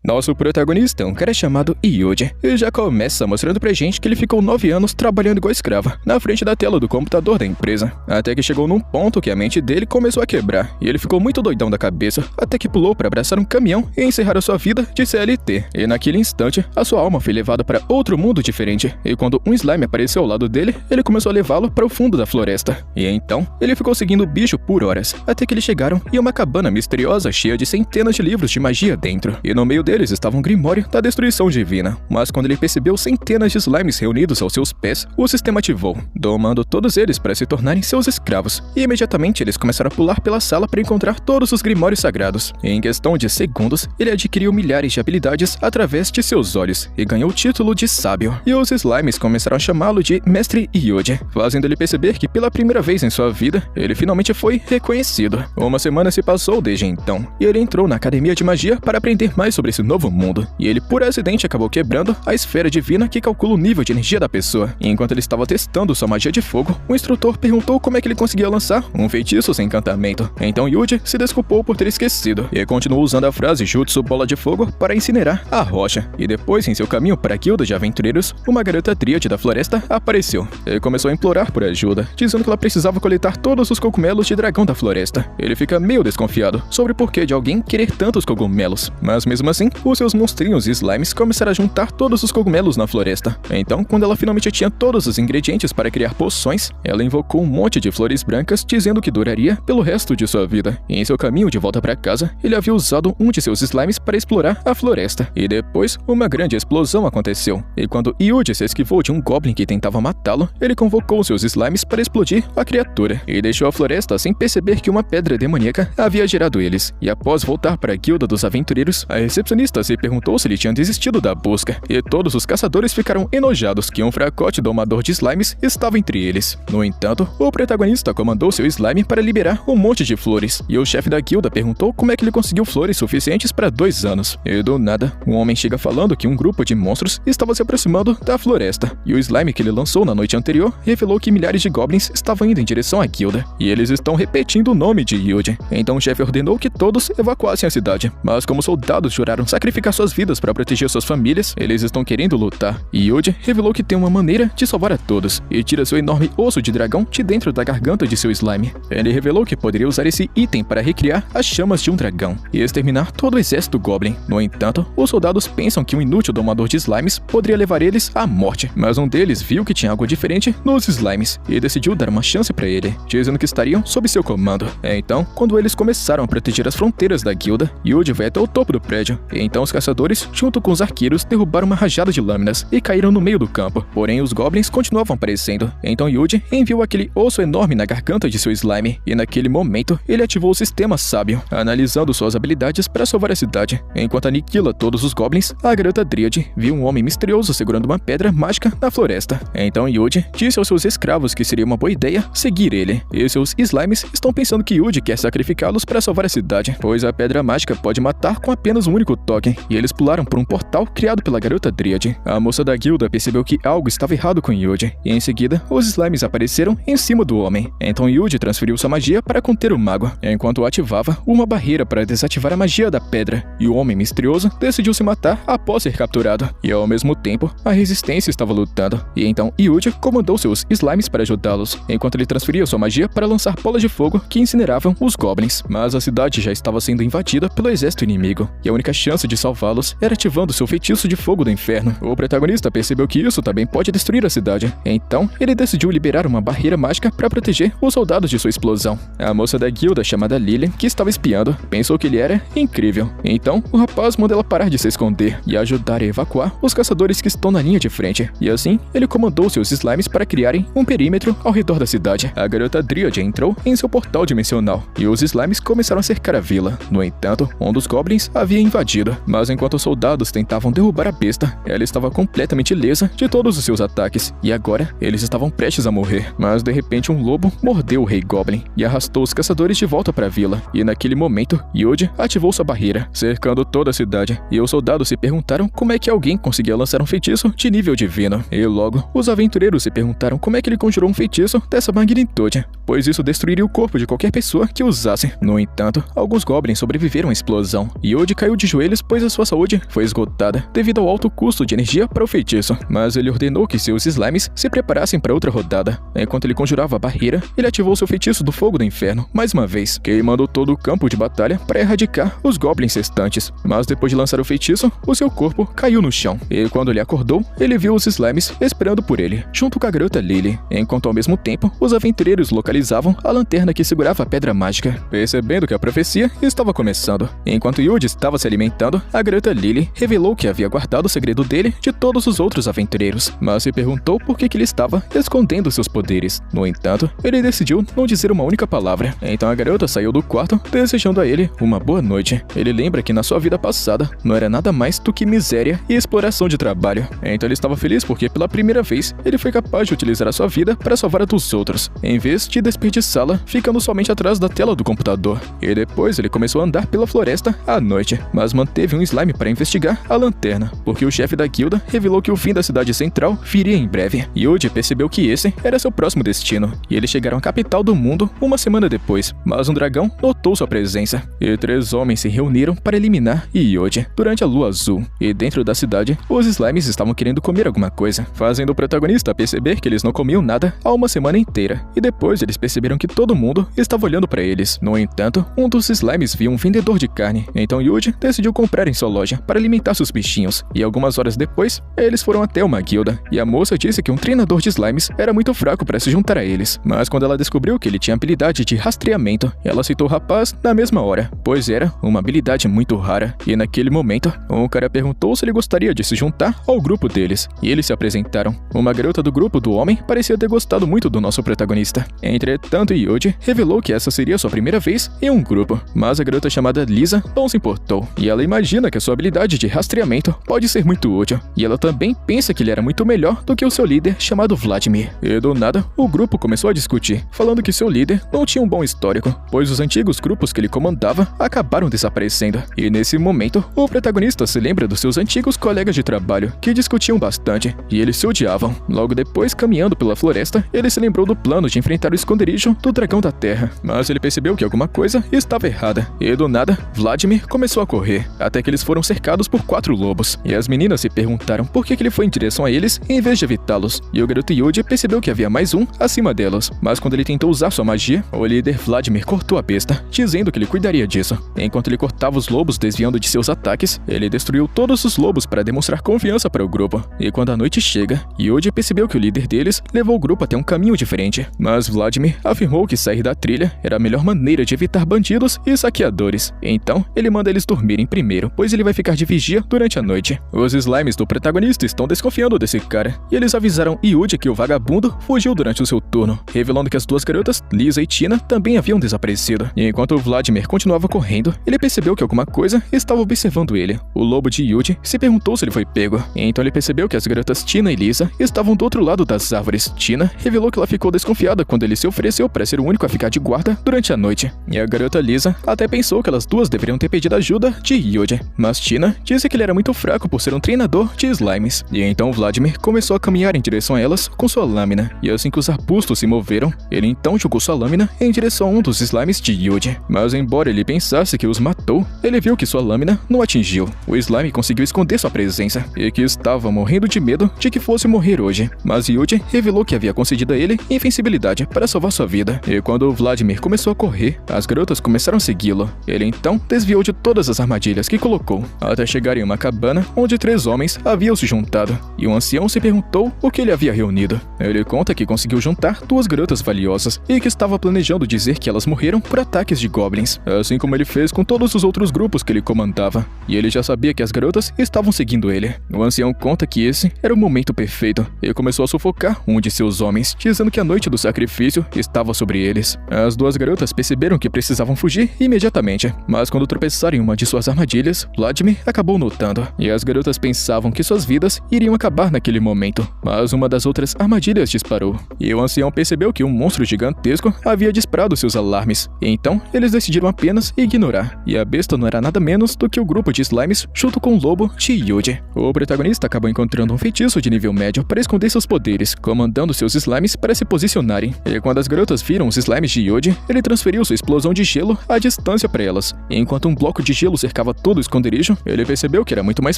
Nosso protagonista é um cara chamado Yuji, e já começa mostrando pra gente que ele ficou 9 anos trabalhando igual escravo, na frente da tela do computador da empresa, até que chegou num ponto que a mente dele começou a quebrar, e ele ficou muito doidão da cabeça, até que pulou pra abraçar um caminhão e encerrar a sua vida de CLT, e naquele instante, a sua alma foi levada para outro mundo diferente, e quando um slime apareceu ao lado dele, ele começou a levá-lo para o fundo da floresta, e então, ele ficou seguindo o bicho por horas, até que eles chegaram em uma cabana misteriosa cheia de centenas de livros de magia dentro, e no meio deles estava um grimório da destruição divina, mas quando ele percebeu centenas de slimes reunidos aos seus pés, o sistema ativou, domando todos eles para se tornarem seus escravos, e imediatamente eles começaram a pular pela sala para encontrar todos os grimórios sagrados. E em questão de segundos, ele adquiriu milhares de habilidades através de seus olhos, e ganhou o título de sábio, e os slimes começaram a chamá-lo de Mestre Yuji, fazendo ele perceber que pela primeira vez em sua vida, ele finalmente foi reconhecido. Uma semana se passou desde então, e ele entrou na academia de magia para aprender mais sobre esse novo mundo, e ele por acidente acabou quebrando a esfera divina que calcula o nível de energia da pessoa. E enquanto ele estava testando sua magia de fogo, o instrutor perguntou como é que ele conseguia lançar um feitiço sem encantamento. Então Yuji se desculpou por ter esquecido, e continuou usando a frase Jutsu Bola de Fogo para incinerar a rocha. E depois, em seu caminho para a guilda de aventureiros, uma garota tríade da floresta apareceu, e começou a implorar por ajuda, dizendo que ela precisava coletar todos os cogumelos de dragão da floresta. Ele fica meio desconfiado sobre o porquê de alguém querer tantos cogumelos, mas mesmo assim, os seus monstrinhos e slimes começaram a juntar todos os cogumelos na floresta. Então, quando ela finalmente tinha todos os ingredientes para criar poções, ela invocou um monte de flores brancas, dizendo que duraria pelo resto de sua vida. E em seu caminho de volta para casa, ele havia usado um de seus slimes para explorar a floresta. E depois, uma grande explosão aconteceu. E quando Yuji se esquivou de um goblin que tentava matá-lo, ele convocou seus slimes para explodir a criatura, e deixou a floresta sem perceber que uma pedra demoníaca havia gerado eles. E após voltar para a guilda dos aventureiros, a recepcionista se perguntou se ele tinha desistido da busca, e todos os caçadores ficaram enojados que um fracote domador de slimes estava entre eles. No entanto, o protagonista comandou seu slime para liberar um monte de flores, e o chefe da guilda perguntou como é que ele conseguiu flores suficientes para 2 anos. E do nada, um homem chega falando que um grupo de monstros estava se aproximando da floresta, e o slime que ele lançou na noite anterior revelou que milhares de goblins estavam indo em direção à guilda, e eles estão repetindo o nome de Yuji. Então o chefe ordenou que todos evacuassem a cidade, mas como soldados juraram sacrificar suas vidas para proteger suas famílias, eles estão querendo lutar. E Yuji revelou que tem uma maneira de salvar a todos, e tira seu enorme osso de dragão de dentro da garganta de seu slime. Ele revelou que poderia usar esse item para recriar as chamas de um dragão e exterminar todo o exército goblin. No entanto, os soldados pensam que um inútil domador de slimes poderia levar eles à morte, mas um deles viu que tinha algo diferente nos slimes e decidiu dar uma chance para ele, dizendo que estariam sob seu comando. Então, quando eles começaram a proteger as fronteiras da guilda, Yuji vai até o topo do prédio, e então os caçadores, junto com os arqueiros, derrubaram uma rajada de lâminas e caíram no meio do campo. Porém, os goblins continuavam aparecendo. Então Yuji enviou aquele osso enorme na garganta de seu slime, e naquele momento, ele ativou o sistema sábio, analisando suas habilidades para salvar a cidade. Enquanto aniquila todos os goblins, a garota Dríade viu um homem misterioso segurando uma pedra mágica na floresta. Então Yuji disse aos seus escravos que seria uma boa ideia seguir ele, e seus slimes estão pensando que Yuji quer sacrificá-los para salvar a cidade, pois a pedra mágica pode matar com apenas um único toque, e eles pularam por um portal criado pela garota Dríade. A moça da guilda percebeu que algo estava errado com Yuji, e em seguida, os slimes apareceram em cima do homem. Então Yuji transferiu sua magia para conter o mago, enquanto ativava uma barreira para desativar a magia da pedra, e o homem misterioso decidiu se matar após ser capturado. E ao mesmo tempo, a resistência estava lutando, e então Yuji comandou seus slimes para ajudá-los, enquanto ele transferia sua magia para lançar bolas de fogo que incineravam os goblins. Mas a cidade já estava sendo invadida pelo exército inimigo, e a única chance de salvá-los era ativando seu feitiço de fogo do inferno. O protagonista percebeu que isso também pode destruir a cidade, então ele decidiu liberar uma barreira mágica para proteger os soldados de sua explosão. A moça da guilda chamada Lily, que estava espiando, pensou que ele era incrível. Então, o rapaz mandou ela parar de se esconder e ajudar a evacuar os caçadores que estão na linha de frente. E assim, ele comandou seus slimes para criarem um perímetro ao redor da cidade. A garota Dríade entrou em seu portal dimensional, e os slimes começaram a cercar a vila. No entanto, um dos goblins havia invadido, mas enquanto os soldados tentavam derrubar a besta, ela estava completamente ilesa de todos os seus ataques, e agora eles estavam prestes a morrer. Mas de repente um lobo mordeu o rei goblin e arrastou os caçadores de volta para a vila, e naquele momento, Yuji ativou sua barreira, cercando toda a cidade, e os soldados se perguntaram como é que alguém conseguia lançar um feitiço de nível divino. E logo, os aventureiros se perguntaram como é que ele conjurou um feitiço dessa magnitude, pois isso destruiria o corpo de qualquer pessoa que usasse. No entanto, alguns goblins sobreviveram à explosão, e Yuji caiu de joelhos eles, pois a sua saúde foi esgotada devido ao alto custo de energia para o feitiço. Mas ele ordenou que seus slimes se preparassem para outra rodada. Enquanto ele conjurava a barreira, ele ativou seu feitiço do fogo do inferno mais uma vez, queimando todo o campo de batalha para erradicar os goblins restantes. Mas depois de lançar o feitiço, o seu corpo caiu no chão, e quando ele acordou, ele viu os slimes esperando por ele, junto com a garota Lily, enquanto ao mesmo tempo, os aventureiros localizavam a lanterna que segurava a pedra mágica. Percebendo que a profecia estava começando, enquanto Yuji estava se alimentando, a garota Lily revelou que havia guardado o segredo dele de todos os outros aventureiros, mas se perguntou por que ele estava escondendo seus poderes. No entanto, ele decidiu não dizer uma única palavra. Então a garota saiu do quarto, desejando a ele uma boa noite. Ele lembra que na sua vida passada não era nada mais do que miséria e exploração de trabalho. Então ele estava feliz porque pela primeira vez ele foi capaz de utilizar a sua vida para salvar a dos outros, em vez de desperdiçá-la ficando somente atrás da tela do computador. E depois ele começou a andar pela floresta à noite, mas manteve um slime para investigar a lanterna, porque o chefe da guilda revelou que o fim da cidade central viria em breve. Yuji percebeu que esse era seu próximo destino, e eles chegaram à capital do mundo uma semana depois, mas um dragão notou sua presença, e 3 homens se reuniram para eliminar Yuji durante a lua azul. E dentro da cidade, os slimes estavam querendo comer alguma coisa, fazendo o protagonista perceber que eles não comiam nada há uma semana inteira, e depois eles perceberam que todo mundo estava olhando para eles. No entanto, um dos slimes viu um vendedor de carne, então Yuji decidiu comprar em sua loja para alimentar seus bichinhos, e algumas horas depois, eles foram até uma guilda, e a moça disse que um treinador de slimes era muito fraco para se juntar a eles, mas quando ela descobriu que ele tinha habilidade de rastreamento, ela aceitou o rapaz na mesma hora, pois era uma habilidade muito rara, e naquele momento, um cara perguntou se ele gostaria de se juntar ao grupo deles, e eles se apresentaram. Uma garota do grupo do homem parecia ter gostado muito do nosso protagonista. Entretanto, Yuji revelou que essa seria sua primeira vez em um grupo, mas a garota chamada Lisa não se importou, e ela imagina que a sua habilidade de rastreamento pode ser muito útil, e ela também pensa que ele era muito melhor do que o seu líder chamado Vladimir. E do nada, o grupo começou a discutir, falando que seu líder não tinha um bom histórico, pois os antigos grupos que ele comandava acabaram desaparecendo. E nesse momento, o protagonista se lembra dos seus antigos colegas de trabalho, que discutiam bastante, e eles se odiavam. Logo depois, caminhando pela floresta, ele se lembrou do plano de enfrentar o esconderijo do dragão da terra, mas ele percebeu que alguma coisa estava errada, e do nada, Vladimir começou a correr, até que eles foram cercados por 4 lobos, e as meninas se perguntaram por que ele foi em direção a eles em vez de evitá-los, e o garoto Yuji percebeu que havia mais um acima delas, mas quando ele tentou usar sua magia, o líder Vladimir cortou a besta, dizendo que ele cuidaria disso. Enquanto ele cortava os lobos desviando de seus ataques, ele destruiu todos os lobos para demonstrar confiança para o grupo, e quando a noite chega, Yuji percebeu que o líder deles levou o grupo até um caminho diferente, mas Vladimir afirmou que sair da trilha era a melhor maneira de evitar bandidos e saqueadores. Então, ele manda eles dormirem primeiro, pois ele vai ficar de vigia durante a noite. Os slimes do protagonista estão desconfiando desse cara, e eles avisaram Yuji que o vagabundo fugiu durante o seu turno, revelando que as 2 garotas, Lisa e Tina, também haviam desaparecido. E enquanto Vladimir continuava correndo, ele percebeu que alguma coisa estava observando ele. O lobo de Yuji se perguntou se ele foi pego, então ele percebeu que as garotas Tina e Lisa estavam do outro lado das árvores. Tina revelou que ela ficou desconfiada quando ele se ofereceu para ser o único a ficar de guarda durante a noite, e a garota Lisa até pensou que elas duas deveriam ter pedido ajuda de Yuji, mas Tina disse que ele era muito fraco por ser um treinador de slimes, e então Vladimir começou a caminhar em direção a elas com sua lâmina, e assim que os arbustos se moveram, ele então jogou sua lâmina em direção a um dos slimes de Yuji, mas embora ele pensasse que os matou, ele viu que sua lâmina não atingiu. O slime conseguiu esconder sua presença, e que estava morrendo de medo de que fosse morrer hoje, mas Yuji revelou que havia concedido a ele invencibilidade para salvar sua vida, e quando Vladimir começou a correr, as garotas começaram a segui-lo. Ele então desviou de todas as armadilhas que colocou, até chegar em uma cabana onde 3 homens haviam se juntado, e um ancião se perguntou o que ele havia reunido. Ele conta que conseguiu juntar 2 garotas valiosas, e que estava planejando dizer que elas morreram por ataques de goblins, assim como ele fez com todos os outros grupos que ele comandava, e ele já sabia que as garotas estavam seguindo ele. O ancião conta que esse era o momento perfeito, e começou a sufocar um de seus homens, dizendo que a noite do sacrifício estava sobre eles. As 2 garotas perceberam que precisavam fugir imediatamente, mas quando tropeçaram em uma de suas armadilhas, Vladimir acabou notando, e as garotas pensavam que suas vidas iriam acabar naquele momento, mas uma das outras armadilhas disparou, e o ancião percebeu que um monstro gigantesco havia disparado seus alarmes, e então eles decidiram apenas ignorar, e a besta não era nada menos do que o grupo de slimes junto com o lobo de Yuji. O protagonista acabou encontrando um feitiço de nível médio para esconder seus poderes, comandando seus slimes para se posicionarem, e quando as garotas viram os slimes de Yuji, ele transferiu sua explosão de gelo à distância para elas, enquanto um bloco de gelo cercava todo o esconderijo, ele percebeu que era muito mais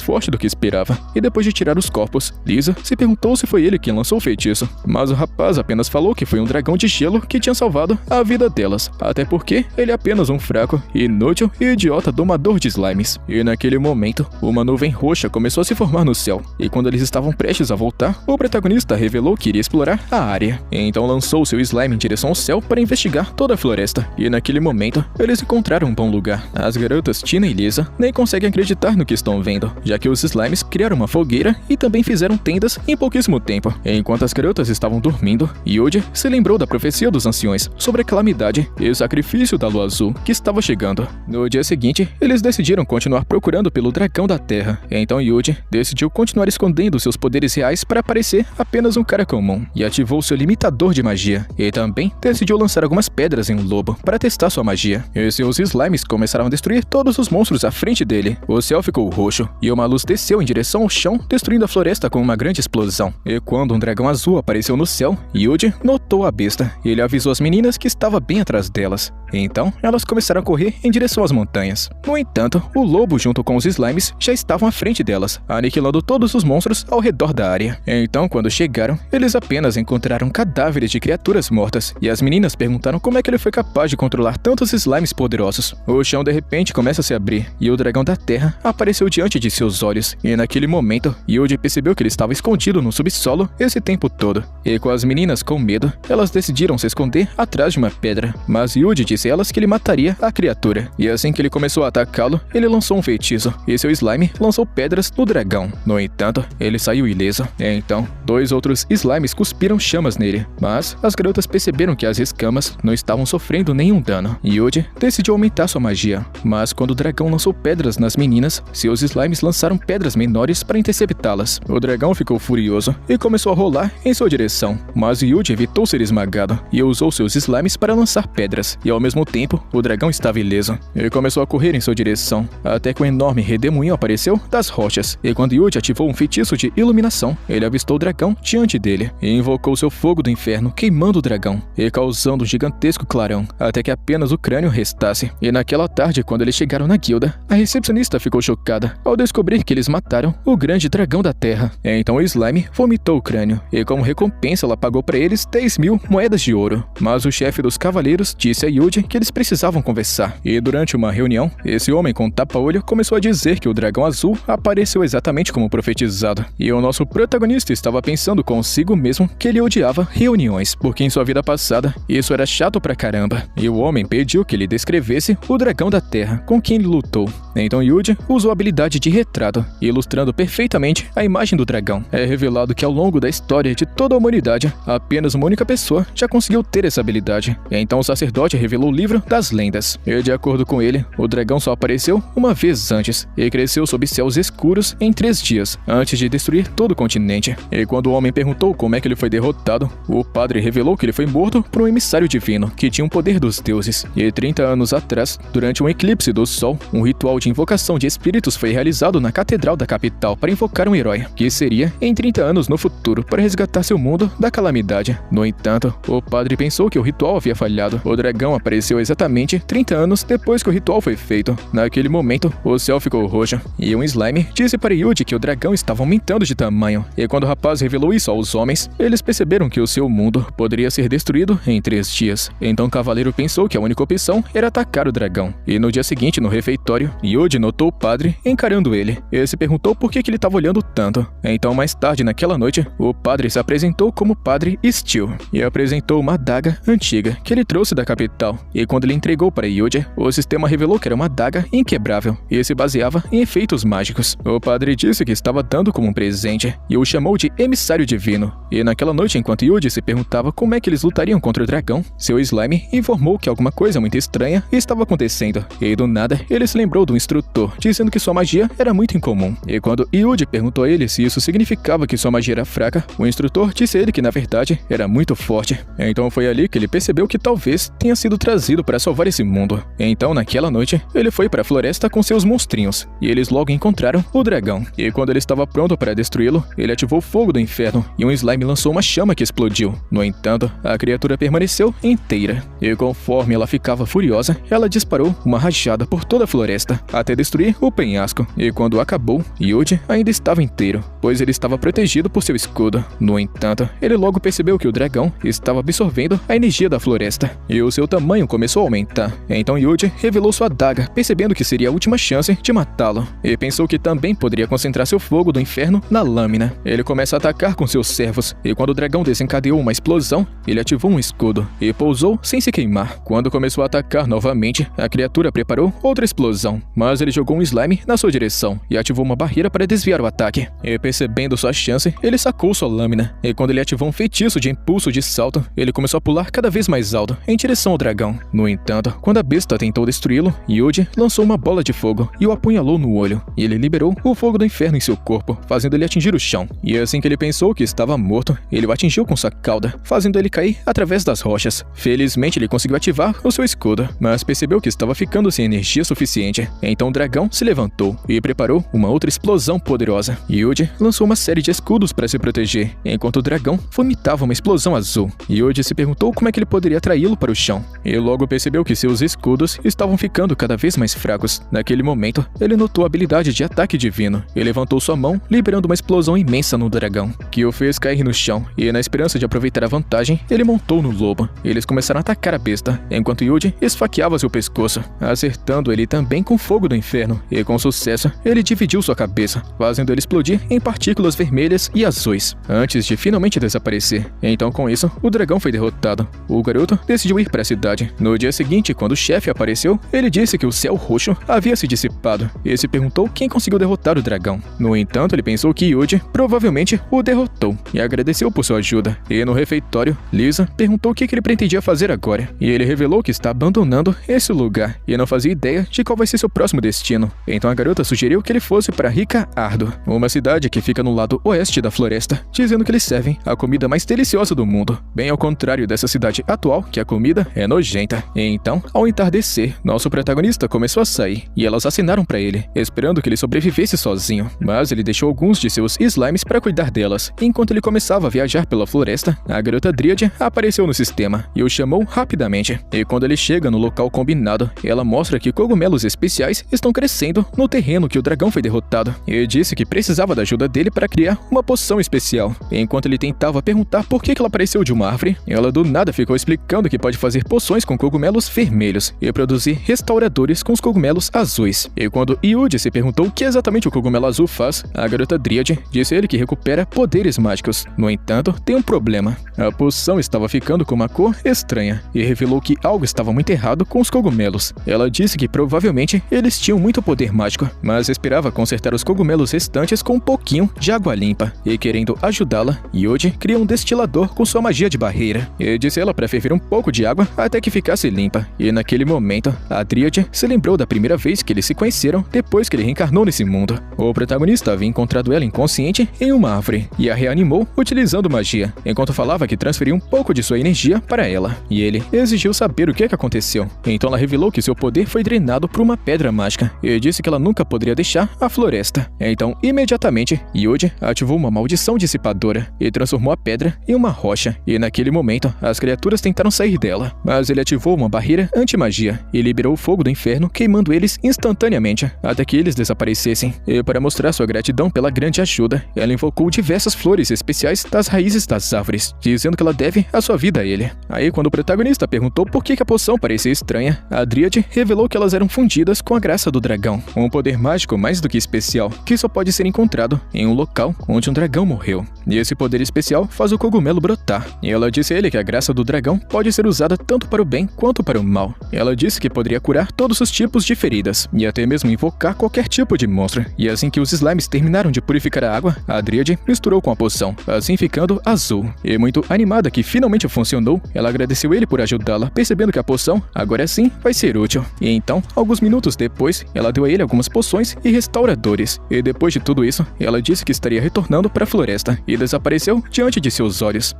forte do que esperava. E depois de tirar os corpos, Lisa se perguntou se foi ele quem lançou o feitiço. Mas o rapaz apenas falou que foi um dragão de gelo que tinha salvado a vida delas. Até porque ele é apenas um fraco, inútil e idiota domador de slimes. E naquele momento, uma nuvem roxa começou a se formar no céu. E quando eles estavam prestes a voltar, o protagonista revelou que iria explorar a área. Então lançou seu slime em direção ao céu para investigar toda a floresta. E naquele momento, eles encontraram um bom lugar. As garotas Tina e Lisa nem conseguem acreditar no que estão vendo, já que os slimes criaram uma fogueira e também fizeram tendas em pouquíssimo tempo. Enquanto as garotas estavam dormindo, Yuji se lembrou da profecia dos anciões sobre a calamidade e o sacrifício da lua azul que estava chegando. No dia seguinte, eles decidiram continuar procurando pelo dragão da terra. Então Yuji decidiu continuar escondendo seus poderes reais para parecer apenas um cara comum e ativou seu limitador de magia. E também decidiu lançar algumas pedras em um lobo para testar sua magia. E seus slimes começaram a destruir todos os monstros à frente dele. O céu ficou roxo e uma luz desceu em direção ao chão, destruindo a floresta com uma grande explosão. E quando um dragão azul apareceu no céu, Yuji notou a besta e ele avisou as meninas que estava bem atrás delas. Então, elas começaram a correr em direção às montanhas. No entanto, o lobo junto com os slimes já estavam à frente delas, aniquilando todos os monstros ao redor da área. Então, quando chegaram, eles apenas encontraram cadáveres de criaturas mortas, e as meninas perguntaram como é que ele foi capaz de controlar tantos slimes poderosos. O chão de repente começa a se abrir, e o dragão da terra apareceu diante de seus olhos, e naquele momento, Yuji percebeu que ele estava escondido no subsolo esse tempo todo. E com as meninas com medo, elas decidiram se esconder atrás de uma pedra, mas Yuji disse a elas que ele mataria a criatura. E assim que ele começou a atacá-lo, ele lançou um feitiço, e seu slime lançou pedras no dragão. No entanto, ele saiu ileso. Então, 2 outros slimes cuspiram chamas nele, mas as garotas perceberam que as escamas não estavam sofrendo nenhum dano. Yuji decidiu aumentar sua magia, mas quando o dragão lançou pedras nas meninas, seus slimes lançaram pedras menores para interceptá-las. O dragão ficou furioso e começou a rolar em sua direção, mas Yuji evitou ser esmagado e usou seus slimes para lançar pedras, e ao mesmo tempo, o dragão estava ileso. Ele começou a correr em sua direção, até que um enorme redemoinho apareceu das rochas, e quando Yuji ativou um feitiço de iluminação, ele avistou o dragão diante dele, e invocou seu fogo do inferno, queimando o dragão, e causando um gigantesco clarão, até que apenas o crânio restasse. E naquela tarde, quando eles chegaram na guilda, a recepcionista ficou chocada ao descobrir que eles mataram o grande dragão da terra. Então o slime vomitou o crânio, e como recompensa ela pagou para eles 10.000 moedas de ouro. Mas o chefe dos cavaleiros disse a Yuji que eles precisavam conversar, e durante uma reunião, esse homem com tapa-olho começou a dizer que o dragão azul apareceu exatamente como profetizado, e o nosso protagonista estava pensando consigo mesmo que ele odiava reuniões, porque em sua vida passada, isso era chato pra caramba, e o homem pediu que ele descrevesse o dragão da terra com quem ele lutou. Então Yuji usou a habilidade de retrato, ilustrando perfeitamente a imagem do dragão. É revelado que ao longo da história de toda a humanidade, apenas uma única pessoa já conseguiu ter essa habilidade. E então o sacerdote revelou o livro das lendas. E de acordo com ele, o dragão só apareceu uma vez antes, e cresceu sob céus escuros em 3 dias, antes de destruir todo o continente. E quando o homem perguntou como é que ele foi derrotado, o padre revelou que ele foi morto por um emissário divino, que tinha o poder dos deuses. E 30 anos atrás, durante um eclipse do sol, um ritual de invocação de espíritos foi realizado na catedral da capital para invocar um herói, que seria em 30 anos no futuro, para resgatar seu mundo da calamidade. No entanto, o padre pensou que o ritual havia falhado. O dragão apareceu exatamente 30 anos depois que o ritual foi feito. Naquele momento, o céu ficou roxo, e um slime disse para Yuji que o dragão estava aumentando de tamanho, e quando o rapaz revelou isso aos homens, eles perceberam que o seu mundo poderia ser destruído em 3 dias. Então o cavaleiro pensou que a única opção era atacar o dragão, e no dia seguinte, no refeitório, Yuji notou o padre encarando ele, e se perguntou por que ele estava olhando tanto. Então mais tarde naquela noite, o padre se apresentou como Padre Steel, e apresentou uma adaga antiga que ele trouxe da capital, e quando ele entregou para Yuji, o sistema revelou que era uma adaga inquebrável, e se baseava em efeitos mágicos. O padre disse que estava dando como um presente, e o chamou de emissário divino. E naquela noite, enquanto Yuji se perguntava como é que eles lutariam contra o dragão, seu slime informou que alguma coisa muito estranha estava acontecendo, e do nada, ele se lembrou do instrutor, dizendo que sua magia era muito incomum. E quando Yuji perguntou a ele se isso significava que sua magia era fraca, o instrutor disse a ele que na verdade era muito forte. Então foi ali que ele percebeu que talvez tenha sido trazido para salvar esse mundo. Então naquela noite, ele foi para a floresta com seus monstrinhos, e eles logo encontraram o dragão. E quando ele estava pronto para destruí-lo, ele ativou o fogo do inferno, e um slime lançou uma chama que explodiu. No entanto, a criatura permaneceu inteira, e conforme ela ficava furiosa, ela disparou uma rajada por toda a floresta. floresta, até destruir o penhasco. E quando acabou, Yuji ainda estava inteiro, pois ele estava protegido por seu escudo. No entanto, ele logo percebeu que o dragão estava absorvendo a energia da floresta, e o seu tamanho começou a aumentar. Então Yuji revelou sua adaga, percebendo que seria a última chance de matá-lo, e pensou que também poderia concentrar seu fogo do inferno na lâmina. Ele começa a atacar com seus servos, e quando o dragão desencadeou uma explosão, ele ativou um escudo e pousou sem se queimar. Quando começou a atacar novamente, a criatura preparou outra explosão, mas ele jogou um slime na sua direção e ativou uma barreira para desviar o ataque. E percebendo sua chance, ele sacou sua lâmina, e quando ele ativou um feitiço de impulso de salto, ele começou a pular cada vez mais alto em direção ao dragão. No entanto, quando a besta tentou destruí-lo, Yuji lançou uma bola de fogo e o apunhalou no olho, e ele liberou o fogo do inferno em seu corpo, fazendo ele atingir o chão. E assim que ele pensou que estava morto, ele o atingiu com sua cauda, fazendo ele cair através das rochas. Felizmente ele conseguiu ativar o seu escudo, mas percebeu que estava ficando sem energia suficiente. Então o dragão se levantou e preparou uma outra explosão poderosa. Yuji lançou uma série de escudos para se proteger, enquanto o dragão vomitava uma explosão azul. Yuji se perguntou como é que ele poderia atraí-lo para o chão, e logo percebeu que seus escudos estavam ficando cada vez mais fracos. Naquele momento, ele notou a habilidade de ataque divino e levantou sua mão, liberando uma explosão imensa no dragão, que o fez cair no chão, e na esperança de aproveitar a vantagem, ele montou no lobo. Eles começaram a atacar a besta, enquanto Yuji esfaqueava seu pescoço, acertando ele também com fogo do inferno, e com sucesso, ele dividiu sua cabeça, fazendo ele explodir em partículas vermelhas e azuis, antes de finalmente desaparecer. Então com isso, o dragão foi derrotado. O garoto decidiu ir para a cidade. No dia seguinte, quando o chefe apareceu, ele disse que o céu roxo havia se dissipado, e se perguntou quem conseguiu derrotar o dragão. No entanto, ele pensou que Yuji provavelmente o derrotou, e agradeceu por sua ajuda. E no refeitório, Lisa perguntou o que ele pretendia fazer agora, e ele revelou que está abandonando esse lugar, e não fazia ideia de qual vai ser seu próximo destino. Então a garota sugeriu que ele fosse para Rica Ardo, uma cidade que fica no lado oeste da floresta, dizendo que eles servem a comida mais deliciosa do mundo, bem ao contrário dessa cidade atual, que a comida é nojenta. E então, ao entardecer, nosso protagonista começou a sair, e elas assinaram para ele, esperando que ele sobrevivesse sozinho, mas ele deixou alguns de seus slimes para cuidar delas. Enquanto ele começava a viajar pela floresta, a garota Dríade apareceu no sistema e o chamou rapidamente. E quando ele chega no local combinado, ela mostra que cogumelos especiais estão crescendo no terreno que o dragão foi derrotado, e disse que precisava da ajuda dele para criar uma poção especial. Enquanto ele tentava perguntar por que ela apareceu de uma árvore, ela do nada ficou explicando que pode fazer poções com cogumelos vermelhos e produzir restauradores com os cogumelos azuis. E quando Yuji se perguntou o que exatamente o cogumelo azul faz, a garota Dríade disse a ele que recupera poderes mágicos. No entanto, tem um problema. A poção estava ficando com uma cor estranha, e revelou que algo estava muito errado com os cogumelos. Ela disse que provavelmente eles tinham muito poder mágico, mas esperava consertar os cogumelos restantes com um pouquinho de água limpa. E querendo ajudá-la, Yuji cria um destilador com sua magia de barreira, e disse ela para ferver um pouco de água até que ficasse limpa. E naquele momento, a Dríade se lembrou da primeira vez que eles se conheceram depois que ele reencarnou nesse mundo. O protagonista havia encontrado ela inconsciente em uma árvore, e a reanimou utilizando magia, enquanto falava que transferiu um pouco de sua energia para ela. E ele exigiu saber o que aconteceu. Então ela revelou que seu poder foi drenado por uma pedra mágica, e disse que ela nunca poderia deixar a floresta. Então, imediatamente, Yuji ativou uma maldição dissipadora e transformou a pedra em uma rocha. E naquele momento, as criaturas tentaram sair dela, mas ele ativou uma barreira anti-magia e liberou o fogo do inferno, queimando eles instantaneamente, até que eles desaparecessem. E para mostrar sua gratidão pela grande ajuda, ela invocou diversas flores especiais das raízes das árvores, dizendo que ela deve a sua vida a ele. Aí, quando o protagonista perguntou por que a poção parecia estranha, a Dríade revelou que elas eram fundidas com a graça do dragão, um poder mágico mais do que especial, que só pode ser encontrado em um local onde um dragão morreu. E esse poder especial faz o cogumelo brotar. E ela disse a ele que a graça do dragão pode ser usada tanto para o bem quanto para o mal. Ela disse que poderia curar todos os tipos de feridas, e até mesmo invocar qualquer tipo de monstro. E assim que os slimes terminaram de purificar a água, a Dríade misturou com a poção, assim ficando azul. E muito animada que finalmente funcionou, ela agradeceu ele por ajudá-la, percebendo que a poção, agora sim, vai ser útil. E então, alguns minutos depois, ela deu a ele algumas poções e restauradores. E depois de tudo isso, ela disse que estaria retornando para a floresta, e desapareceu diante de seus olhos.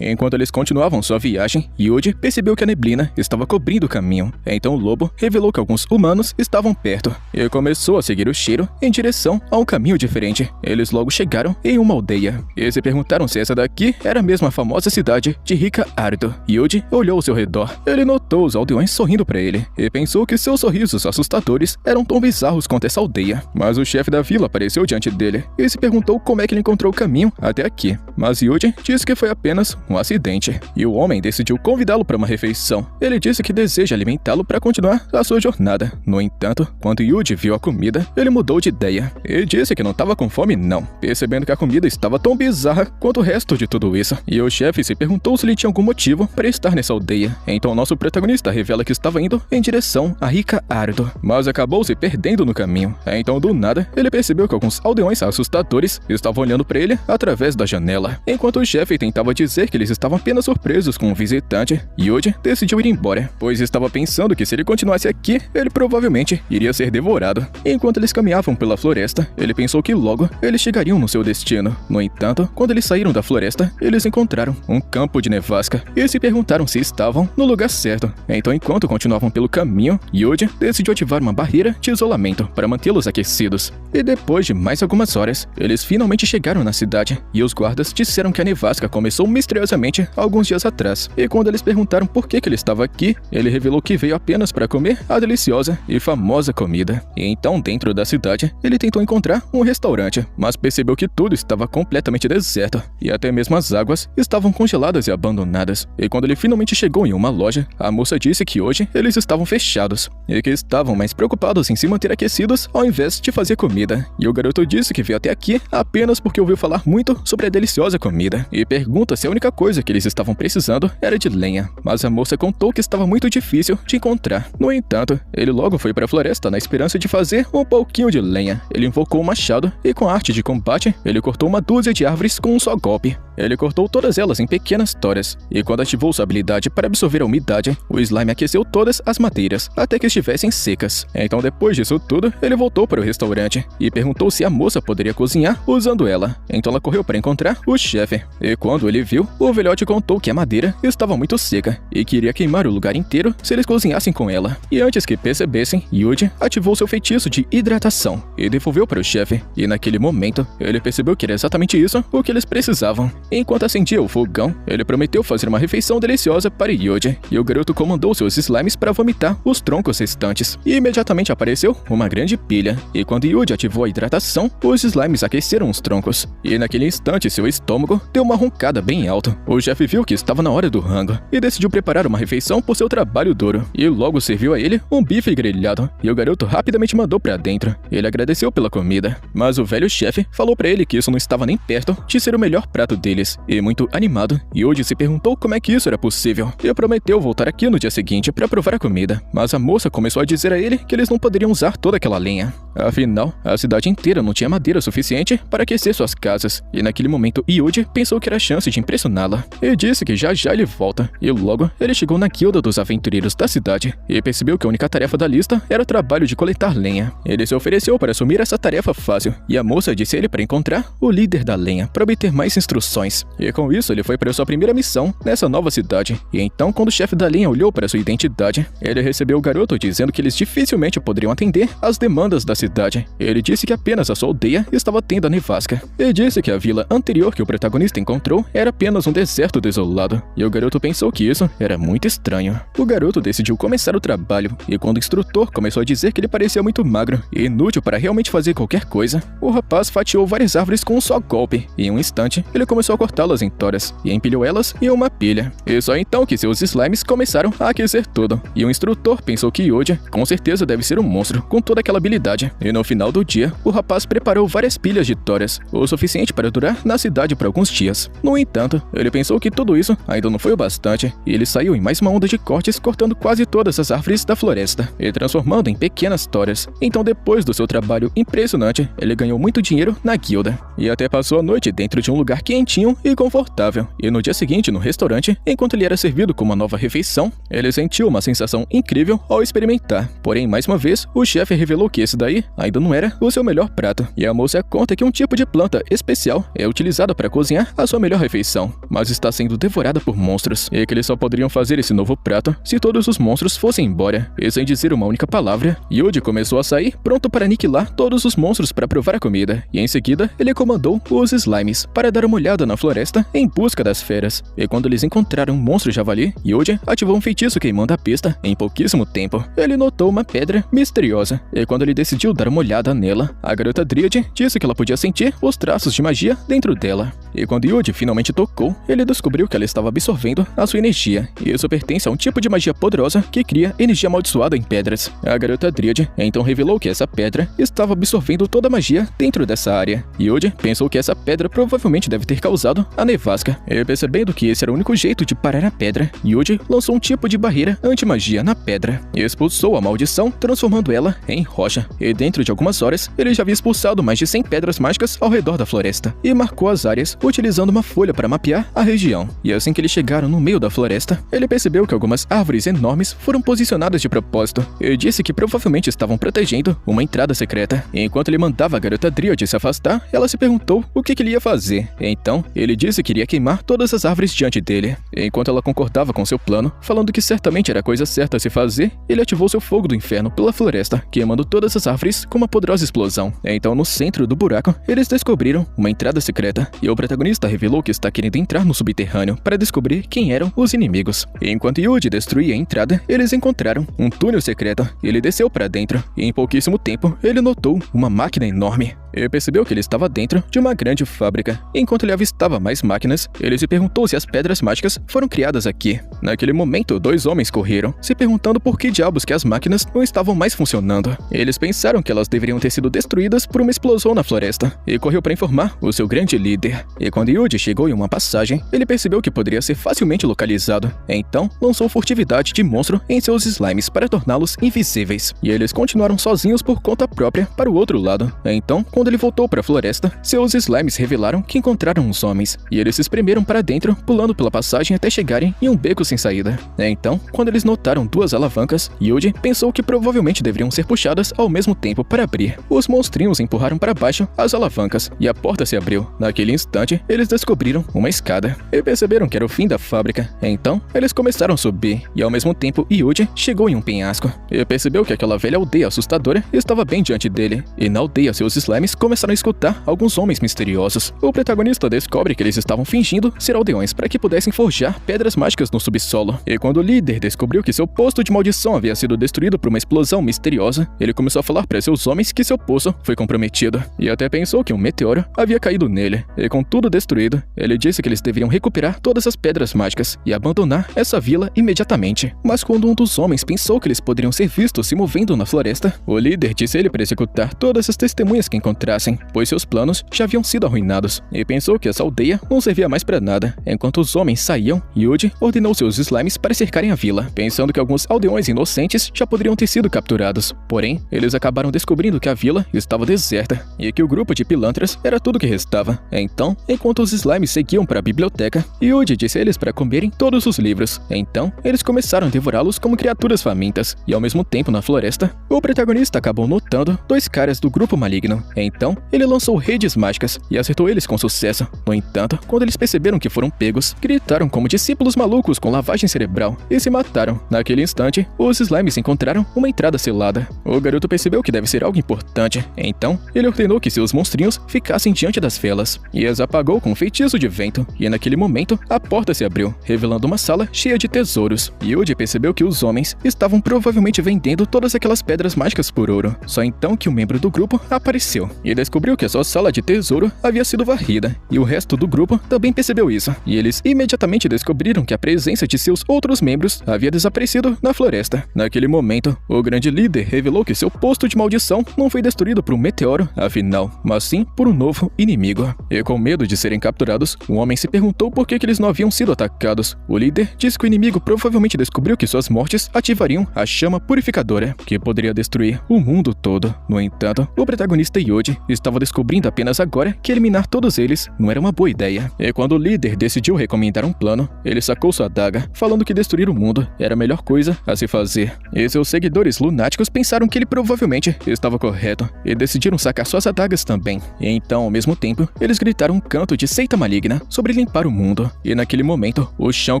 Enquanto eles continuavam sua viagem, Yuji percebeu que a neblina estava cobrindo o caminho. Então o lobo revelou que alguns humanos estavam perto e começou a seguir o cheiro em direção a um caminho diferente. Eles logo chegaram em uma aldeia e se perguntaram se essa daqui era mesmo a famosa cidade de Rica Ardo. Yuji olhou ao seu redor. Ele notou os aldeões sorrindo para ele e pensou que seus sorrisos assustadores eram tão bizarros quanto essa aldeia. Mas o chefe da vila apareceu diante dele e se perguntou como é que ele encontrou o caminho até aqui. Mas Yuji disse que foi apenas um acidente e o homem decidiu convidá-lo para uma refeição. Ele disse que deseja alimentá-lo para continuar a sua jornada. No entanto, quando Yuji viu a comida, ele mudou de ideia e disse que não estava com fome não, percebendo que a comida estava tão bizarra quanto o resto de tudo isso. E o chefe se perguntou se ele tinha algum motivo para estar nessa aldeia. Então nosso protagonista revela que estava indo em direção a Rica Ardo, mas acabou se perdendo no caminho. Então do nada, ele percebeu que alguns aldeões assustadores estavam olhando para ele através da janela. Enquanto o chefe tentava dizer que eles estavam apenas surpresos com um visitante, Yuji decidiu ir embora, pois estava pensando que se ele continuasse aqui, ele provavelmente iria ser devorado. Enquanto eles caminhavam pela floresta, ele pensou que logo eles chegariam no seu destino. No entanto, quando eles saíram da floresta, eles encontraram um campo de nevasca e se perguntaram se estavam no lugar certo. Então, enquanto continuavam pelo caminho, Yuji decidiu ativar uma barreira de isolamento para mantê-los aquecidos. E depois de mais algumas horas, eles finalmente chegaram na cidade e os guardas disseram que a nevasca começou misteriosamente alguns dias atrás. E quando eles perguntaram por que ele estava aqui, ele revelou que veio apenas para comer a deliciosa e famosa comida. E então, dentro da cidade, ele tentou encontrar um restaurante, mas percebeu que tudo estava completamente deserto e até mesmo as águas estavam congeladas e abandonadas. E quando ele finalmente chegou em uma loja, a moça disse que hoje eles estavam fechados e que estavam mais preocupados em se manter aquecidos ao invés de fazer comida. E o garoto disse que veio até aqui apenas porque ouviu falar muito sobre a deliciosa comida e pergunta se a única coisa que eles estavam precisando era de lenha, mas a moça contou que estava muito difícil de encontrar. No entanto, ele logo foi para a floresta na esperança de fazer um pouquinho de lenha. Ele invocou um machado e com a arte de combate, ele cortou uma dúzia de árvores com um só golpe. Ele cortou todas elas em pequenas toras, e quando ativou sua habilidade para absorver a umidade, o slime aqueceu todas as madeiras até que estivessem secas. Então, depois disso tudo, ele voltou para o restaurante e perguntou se a moça poderia cozinhar usando ela. Então ela correu para encontrar o chefe. E quando ele viu, o velhote contou que a madeira estava muito seca e que iria queimar o lugar inteiro se eles cozinhassem com ela. E antes que percebessem, Yuji ativou seu feitiço de hidratação e devolveu para o chefe. E naquele momento, ele percebeu que era exatamente isso o que eles precisavam. Enquanto acendia o fogão, ele prometeu fazer uma refeição deliciosa para Yuji, e o garoto comandou seus slimes para vomitar os troncos restantes. E imediatamente apareceu uma grande pilha, e quando Yuji ativou a hidratação, os slimes aqueceram os troncos. E naquele instante, seu estômago deu uma roncada bem alta. O chefe viu que estava na hora do rango, e decidiu preparar uma refeição por seu trabalho duro, e logo serviu a ele um bife grelhado, e o garoto rapidamente mandou para dentro. Ele agradeceu pela comida, mas o velho chefe falou para ele que isso não estava nem perto de ser o melhor prato deles. E muito animado, Yuji se perguntou como é que isso era possível e prometeu voltar aqui no dia seguinte para provar a comida. Mas a moça começou a dizer a ele que eles não poderiam usar toda aquela lenha. Afinal, a cidade inteira não tinha madeira suficiente para aquecer suas casas, e naquele momento Yuji pensou que era a chance de impressioná-la. E disse que já já ele volta, e logo ele chegou na guilda dos aventureiros da cidade e percebeu que a única tarefa da lista era o trabalho de coletar lenha. Ele se ofereceu para assumir essa tarefa fácil, e a moça disse a ele para encontrar o líder da lenha para obter mais instruções. E com isso ele foi para sua primeira missão nessa nova cidade. E então, quando o chefe da linha olhou para sua identidade, ele recebeu o garoto dizendo que eles dificilmente poderiam atender às demandas da cidade. Ele disse que apenas a sua aldeia estava tendo a nevasca. E disse que a vila anterior que o protagonista encontrou era apenas um deserto desolado. E o garoto pensou que isso era muito estranho. O garoto decidiu começar o trabalho, e quando o instrutor começou a dizer que ele parecia muito magro e inútil para realmente fazer qualquer coisa, o rapaz fatiou várias árvores com um só golpe, e em um instante ele começou a cortá-las em toras e empilhou elas em uma pilha. E só então que seus slimes começaram a aquecer tudo, e o instrutor pensou que Yuji com certeza deve ser um monstro com toda aquela habilidade. E no final do dia, o rapaz preparou várias pilhas de toras, o suficiente para durar na cidade por alguns dias. No entanto, ele pensou que tudo isso ainda não foi o bastante, e ele saiu em mais uma onda de cortes, cortando quase todas as árvores da floresta e transformando em pequenas toras. Então, depois do seu trabalho impressionante, ele ganhou muito dinheiro na guilda e até passou a noite dentro de um lugar quentinho limpinho e confortável. E no dia seguinte, no restaurante, enquanto ele era servido com uma nova refeição, ele sentiu uma sensação incrível ao experimentar. Porém, mais uma vez, o chefe revelou que esse daí ainda não era o seu melhor prato. E a moça conta que um tipo de planta especial é utilizada para cozinhar a sua melhor refeição, mas está sendo devorada por monstros, e que eles só poderiam fazer esse novo prato se todos os monstros fossem embora. E sem dizer uma única palavra, Yuji começou a sair, pronto para aniquilar todos os monstros para provar a comida, e em seguida ele comandou os slimes para dar uma olhada na floresta em busca das feras. E quando eles encontraram um monstro javali, Yuji ativou um feitiço queimando a pista em pouquíssimo tempo. Ele notou uma pedra misteriosa, e quando ele decidiu dar uma olhada nela, a garota Dríade disse que ela podia sentir os traços de magia dentro dela. E quando Yuji finalmente tocou, ele descobriu que ela estava absorvendo a sua energia, e isso pertence a um tipo de magia poderosa que cria energia amaldiçoada em pedras. A garota Dríade então revelou que essa pedra estava absorvendo toda a magia dentro dessa área. Yuji pensou que essa pedra provavelmente deve ter causado a nevasca, e percebendo que esse era o único jeito de parar a pedra, Yuji lançou um tipo de barreira anti-magia na pedra e expulsou a maldição, transformando ela em rocha. E dentro de algumas horas, ele já havia expulsado mais de 100 pedras mágicas ao redor da floresta e marcou as áreas utilizando uma folha para mapear a região. E assim que eles chegaram no meio da floresta, ele percebeu que algumas árvores enormes foram posicionadas de propósito e disse que provavelmente estavam protegendo uma entrada secreta. E enquanto ele mandava a garota Dríade se afastar, ela se perguntou o que ele ia fazer. Então, ele disse que iria queimar todas as árvores diante dele. E enquanto ela concordava com seu plano, falando que certamente era a coisa certa a se fazer, ele ativou seu fogo do inferno pela floresta, queimando todas as árvores com uma poderosa explosão. Então, no centro do buraco, eles descobriram uma entrada secreta, e o protagonista revelou que está querendo entrar no subterrâneo para descobrir quem eram os inimigos. E enquanto Yuji destruía a entrada, eles encontraram um túnel secreto. Ele desceu para dentro, e em pouquíssimo tempo, ele notou uma máquina enorme. E percebeu que ele estava dentro de uma grande fábrica. Enquanto ele avistava mais máquinas, ele se perguntou se as pedras mágicas foram criadas aqui. Naquele momento, 2 homens correram, se perguntando por que diabos que as máquinas não estavam mais funcionando. Eles pensaram que elas deveriam ter sido destruídas por uma explosão na floresta, e correu para informar o seu grande líder. E quando Yuji chegou em uma passagem, ele percebeu que poderia ser facilmente localizado. Então, lançou furtividade de monstro em seus slimes para torná-los invisíveis. E eles continuaram sozinhos por conta própria para o outro lado. Então, quando ele voltou para a floresta, seus slimes revelaram que encontraram os homens, e eles se espremeram para dentro, pulando pela passagem até chegarem em um beco sem saída. Então, quando eles notaram 2 alavancas, Yuji pensou que provavelmente deveriam ser puxadas ao mesmo tempo para abrir. Os monstrinhos empurraram para baixo as alavancas, e a porta se abriu. Naquele instante, eles descobriram uma escada, e perceberam que era o fim da fábrica. Então, eles começaram a subir, e ao mesmo tempo, Yuji chegou em um penhasco, e percebeu que aquela velha aldeia assustadora estava bem diante dele, e na aldeia seus slimes começaram a escutar alguns homens misteriosos. O protagonista descobre que eles estavam fingindo ser aldeões para que pudessem forjar pedras mágicas no subsolo. E quando o líder descobriu que seu poço de maldição havia sido destruído por uma explosão misteriosa, ele começou a falar para seus homens que seu poço foi comprometido, e até pensou que um meteoro havia caído nele. E com tudo destruído, ele disse que eles deveriam recuperar todas as pedras mágicas e abandonar essa vila imediatamente. Mas quando um dos homens pensou que eles poderiam ser vistos se movendo na floresta, o líder disse a ele para executar todas as testemunhas que encontrassem, pois seus planos já haviam sido arruinados, e pensou que essa aldeia não servia mais para nada. Enquanto os homens saíam, Yuji ordenou seus slimes para cercarem a vila, pensando que alguns aldeões inocentes já poderiam ter sido capturados. Porém, eles acabaram descobrindo que a vila estava deserta, e que o grupo de pilantras era tudo que restava. Então, enquanto os slimes seguiam para a biblioteca, Yuji disse a eles para comerem todos os livros. Então, eles começaram a devorá-los como criaturas famintas, e ao mesmo tempo na floresta, o protagonista acabou notando 2 caras do grupo maligno. Então, ele lançou redes mágicas e acertou eles com sucesso. No entanto, quando eles perceberam que foram pegos, gritaram como discípulos malucos com lavagem cerebral e se mataram. Naquele instante, os slimes encontraram uma entrada selada. O garoto percebeu que deve ser algo importante, então ele ordenou que seus monstrinhos ficassem diante das velas e as apagou com um feitiço de vento. E naquele momento, a porta se abriu, revelando uma sala cheia de tesouros. Yuji percebeu que os homens estavam provavelmente vendendo todas aquelas pedras mágicas por ouro. Só então que um membro do grupo apareceu e descobriu que a sua sala de tesouro havia sido varrida, e o resto do grupo também percebeu isso, e eles imediatamente descobriram que a presença de seus outros membros havia desaparecido na floresta. Naquele momento, o grande líder revelou que seu posto de maldição não foi destruído por um meteoro, afinal, mas sim por um novo inimigo. E com medo de serem capturados, o homem se perguntou por que eles não haviam sido atacados. O líder disse que o inimigo provavelmente descobriu que suas mortes ativariam a chama purificadora, que poderia destruir o mundo todo. No entanto, o protagonista Yuji estava descobrindo apenas agora que eliminar todos eles não era uma boa ideia. E quando o líder decidiu recomendar um plano, ele sacou sua adaga, falando que destruir o mundo era a melhor coisa a se fazer. E seus seguidores lunáticos pensaram que ele provavelmente estava correto e decidiram sacar suas adagas também. E então, ao mesmo tempo, eles gritaram um canto de seita maligna sobre limpar o mundo. E naquele momento, o chão